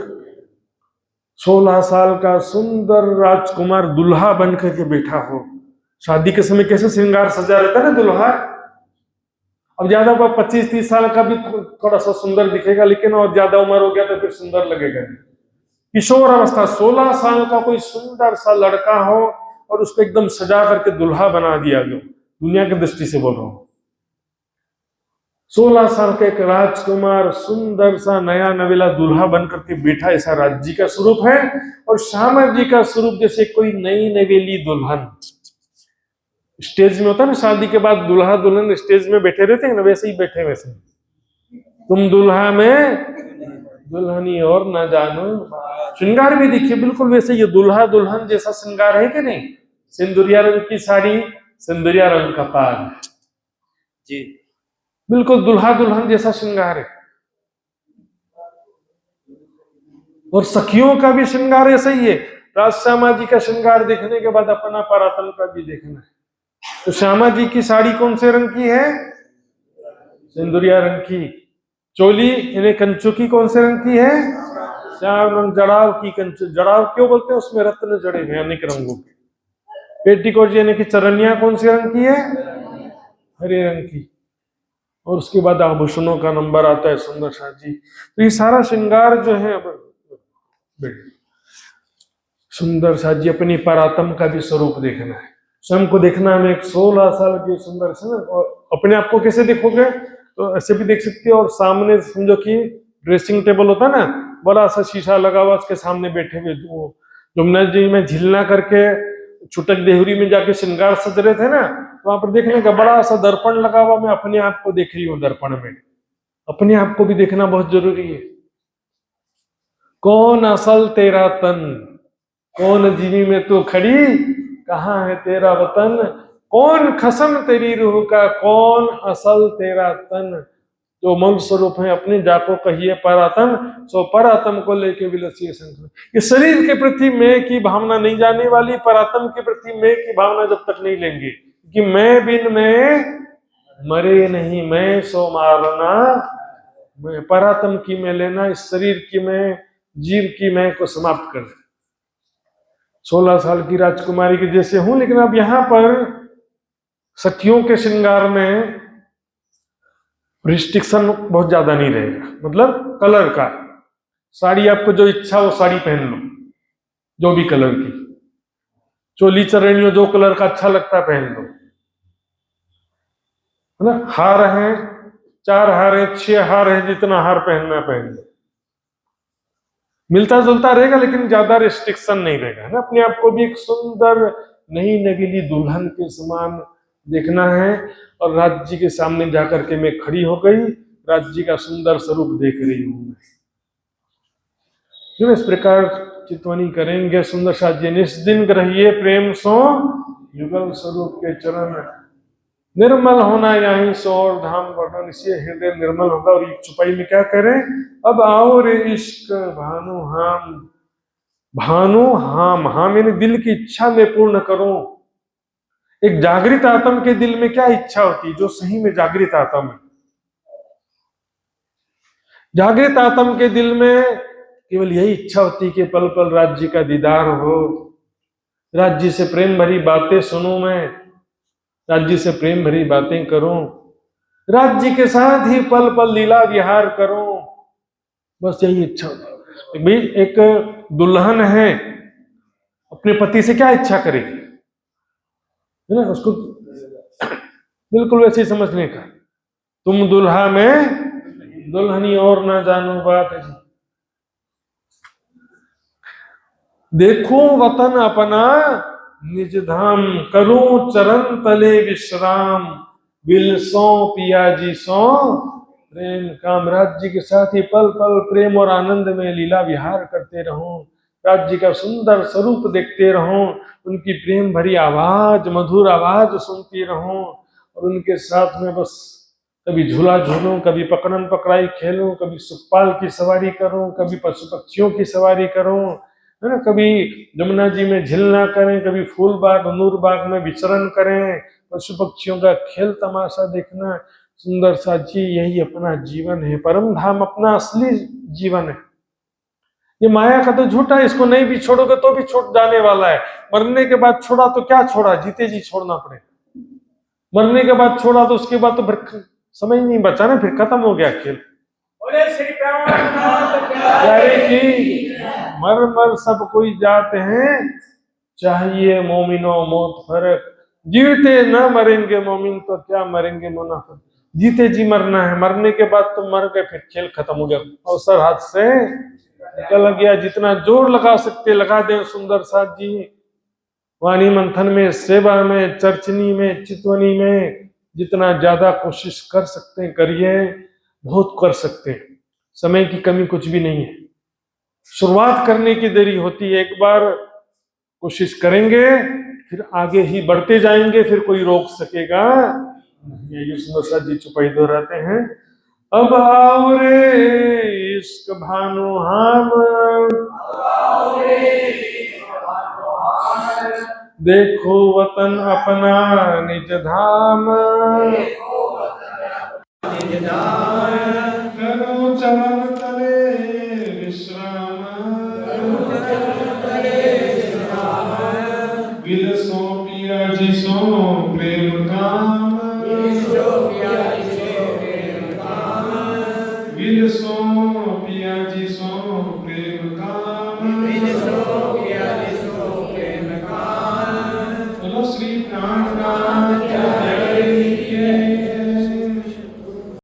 16 साल का सुंदर राजकुमार दुल्हा बन करके बैठा हो, शादी के समय कैसे श्रृंगार सजा रहता है ना दुल्हा। अब ज्यादा 25-30 साल का भी थोड़ा सा सुंदर दिखेगा, लेकिन और ज्यादा उम्र हो गया तो फिर सुंदर लगेगा। किशोर अवस्था, 16 साल का कोई सुंदर सा लड़का हो और उसको एकदम सजा करके दुल्हा बना दिया गया, दुनिया की दृष्टि से बोल रहा हूं। 16 साल का एक राजकुमार सुंदर सा नया नवेला दुल्हा बनकर के बैठा, ऐसा राज्य का स्वरूप है। और श्यामा जी का स्वरूप जैसे कोई नई नवेली दुल्हन। स्टेज में होता है ना शादी के बाद दुल्हा दुल्हन स्टेज में बैठे रहते हैं ना, वैसे ही बैठे, वैसे तुम दुल्हा में दुल्हनी और न जानो। श्रृंगार भी देखिए बिल्कुल वैसे, ये दुल्हा दुल्हन जैसा श्रृंगार है कि नहीं। सिंदूरिया रंग की साड़ी, सिंदूरिया रंग का पाग जी, बिल्कुल दुल्हा दुल्हन जैसा श्रृंगार है। और सखियों का भी श्रृंगार ऐसा ही है। राजश्यामा जी का श्रृंगार देखने के बाद अपना पारातल का भी देखना है। तो श्यामा जी की साड़ी कौन से रंग की है? सिंदूरिया रंग की। चोली यानी कंचुकी कौन से रंग की है? श्याम रंग जड़ाव की कंचन, जड़ाव क्यों बोलते हैं? उसमें रत्न जड़े हैं अनेक रंगों के। पेटीकोट यानी कि चरनिया कौन से रंग की है? हरे रंग की। और उसके बाद आभूषणों का नंबर आता है सुंदर सा जी। तो ये सारा श्रृंगार जो है सुंदर सा जी, अपनी परात्म का भी स्वरूप देखना है, स्वयं को देखना है। एक 16 साल की सुंदर से ना, और अपने आप को कैसे देखोगे? तो ऐसे भी देख सकते हो, और सामने समझो कि ड्रेसिंग टेबल होता है ना, बड़ा सा शीशा लगा हुआ, उसके सामने बैठे हुए जो जमुना जी में झिलना करके छुटक देहरी में जाके श्रृंगार सज रहे थे ना, वहां पर देखने का बड़ा सा दर्पण लगा हुआ, मैं अपने आप को देख रही हूँ दर्पण में। अपने आप को भी देखना बहुत जरूरी है। कौन असल तेरा तन, कौन जीवी में तू खड़ी, कहाँ है तेरा वतन, कौन खसम तेरी रूह का, कौन असल तेरा तन। जो मूल स्वरूप है अपने जाको कहिए परातम, सो परातम को लेके विलसिए संत। ये शरीर के प्रति मैं की भावना नहीं जाने वाली, परातम के प्रति मैं की भावना जब तक नहीं लेंगे, कि मैं बिन में मरे नहीं, मैं सो मारना मैं, परातम की मैं लेना, इस शरीर की मैं, जीव की मैं को समाप्त कर। 16 साल की राजकुमारी के जैसे हूं, लेकिन अब यहां पर सखियों के श्रृंगार में रिस्ट्रिक्शन बहुत ज्यादा नहीं रहेगा। मतलब कलर का, साड़ी आपको जो इच्छा वो साड़ी पहन लो, जो भी कलर की। चोली चरणियों जो कलर का अच्छा लगता है पहन लो, है ना। हार है, 4 हार है, 6 हार है, जितना हार पहनना पहन लो। मिलता जुलता रहेगा लेकिन ज्यादा रिस्ट्रिक्शन नहीं रहेगा, है ना। अपने आप को भी एक सुंदर नई नगीली दुल्हन के समान देखना है। और राज्य के सामने जाकर के मैं खड़ी हो गई, राज्य का सुंदर स्वरूप देख रही हूं। क्यों इस प्रकार चितवनी करेंगे सुंदर साध्य, निस्दिन ग्रहिए प्रेम सो युगल स्वरूप के चरण, निर्मल होना यहीं सो और धाम वर्णन, इससे हृदय निर्मल होगा। और एक चुपाई में क्या करें? अब आओ रे इश्क भानु हाम, भानु हाम, हाम यानी दिल की इच्छा में पूर्ण करूं। एक जागृत आत्म के दिल में क्या इच्छा होती है? जो सही में जागृत आत्म है, जागृत आत्म के दिल में केवल यही इच्छा होती है कि पल पल राज्य का दीदार हो, राज्य से प्रेम भरी बातें सुनूं मैं, राज्य से प्रेम भरी बातें करूं, राज्य के साथ ही पल पल लीला विहार करूं। बस यही इच्छा होती है। भाई एक दुल्हन है, अपने पति से क्या इच्छा करेगी, है ना। उसको बिल्कुल वैसे ही समझने का, तुम दुल्हा में दुल्हनी और ना जानो बात है जी। देखो वतन अपना निज धाम, करूं चरण तले विश्राम, बिल सो पिया जी सो प्रेम काम। राज्य के साथ ही पल पल प्रेम और आनंद में लीला विहार करते रहूं, राज्य का सुंदर स्वरूप देखते रहूं, उनकी प्रेम भरी आवाज, मधुर आवाज सुनती रहूं, और उनके साथ में बस कभी झूला झूलूं, कभी पकड़न पकड़ाई खेलूं, कभी सुखपाल की सवारी करूं, कभी पशु पक्षियों की सवारी करूं, है ना। कभी जमुना जी में झिलना करें, कभी फूल बाग नूर बाग में विचरण करें, पशु पक्षियों का खेल तमाशा देखना। सुंदर सा जी, यही अपना जीवन है, परम धाम अपना असली जीवन है। ये माया का तो झूठा है, इसको नहीं भी छोड़ोगे तो भी छूट जाने वाला है। मरने के बाद छोड़ा तो क्या छोड़ा, जीते जी छोड़ना पड़ेगा। मरने के बाद छोड़ा तो उसके बाद तो फिर समय नहीं बचा ना, फिर खत्म हो गया खेल। प्यारे की मर मर सब कोई जाते हैं, चाहिए मोमिनो मौत फर्क, जीते न मरेंगे मोमिन तो क्या मरेंगे मुनाफिक। जीते जी मरना है, मरने के बाद तो मर गए, फिर खेल खत्म हो गया, अवसर हाथ से निकल गया। जितना जोर लगा सकते लगा दें सुंदर साथ जी, वाणी मंथन में, सेवा में, चर्चनी में, चितवनी में, जितना ज्यादा कोशिश कर सकते हैं करिए, बहुत कर सकते हैं। समय की कमी कुछ भी नहीं है, शुरुआत करने की देरी होती है। एक बार कोशिश करेंगे फिर आगे ही बढ़ते जाएंगे, फिर कोई रोक सकेगा। ये सुंदर जी चुपाई दोहराते हैं, अब आओ रे इश्क भानु हम, देखो वतन अपना निज धाम, करो चरण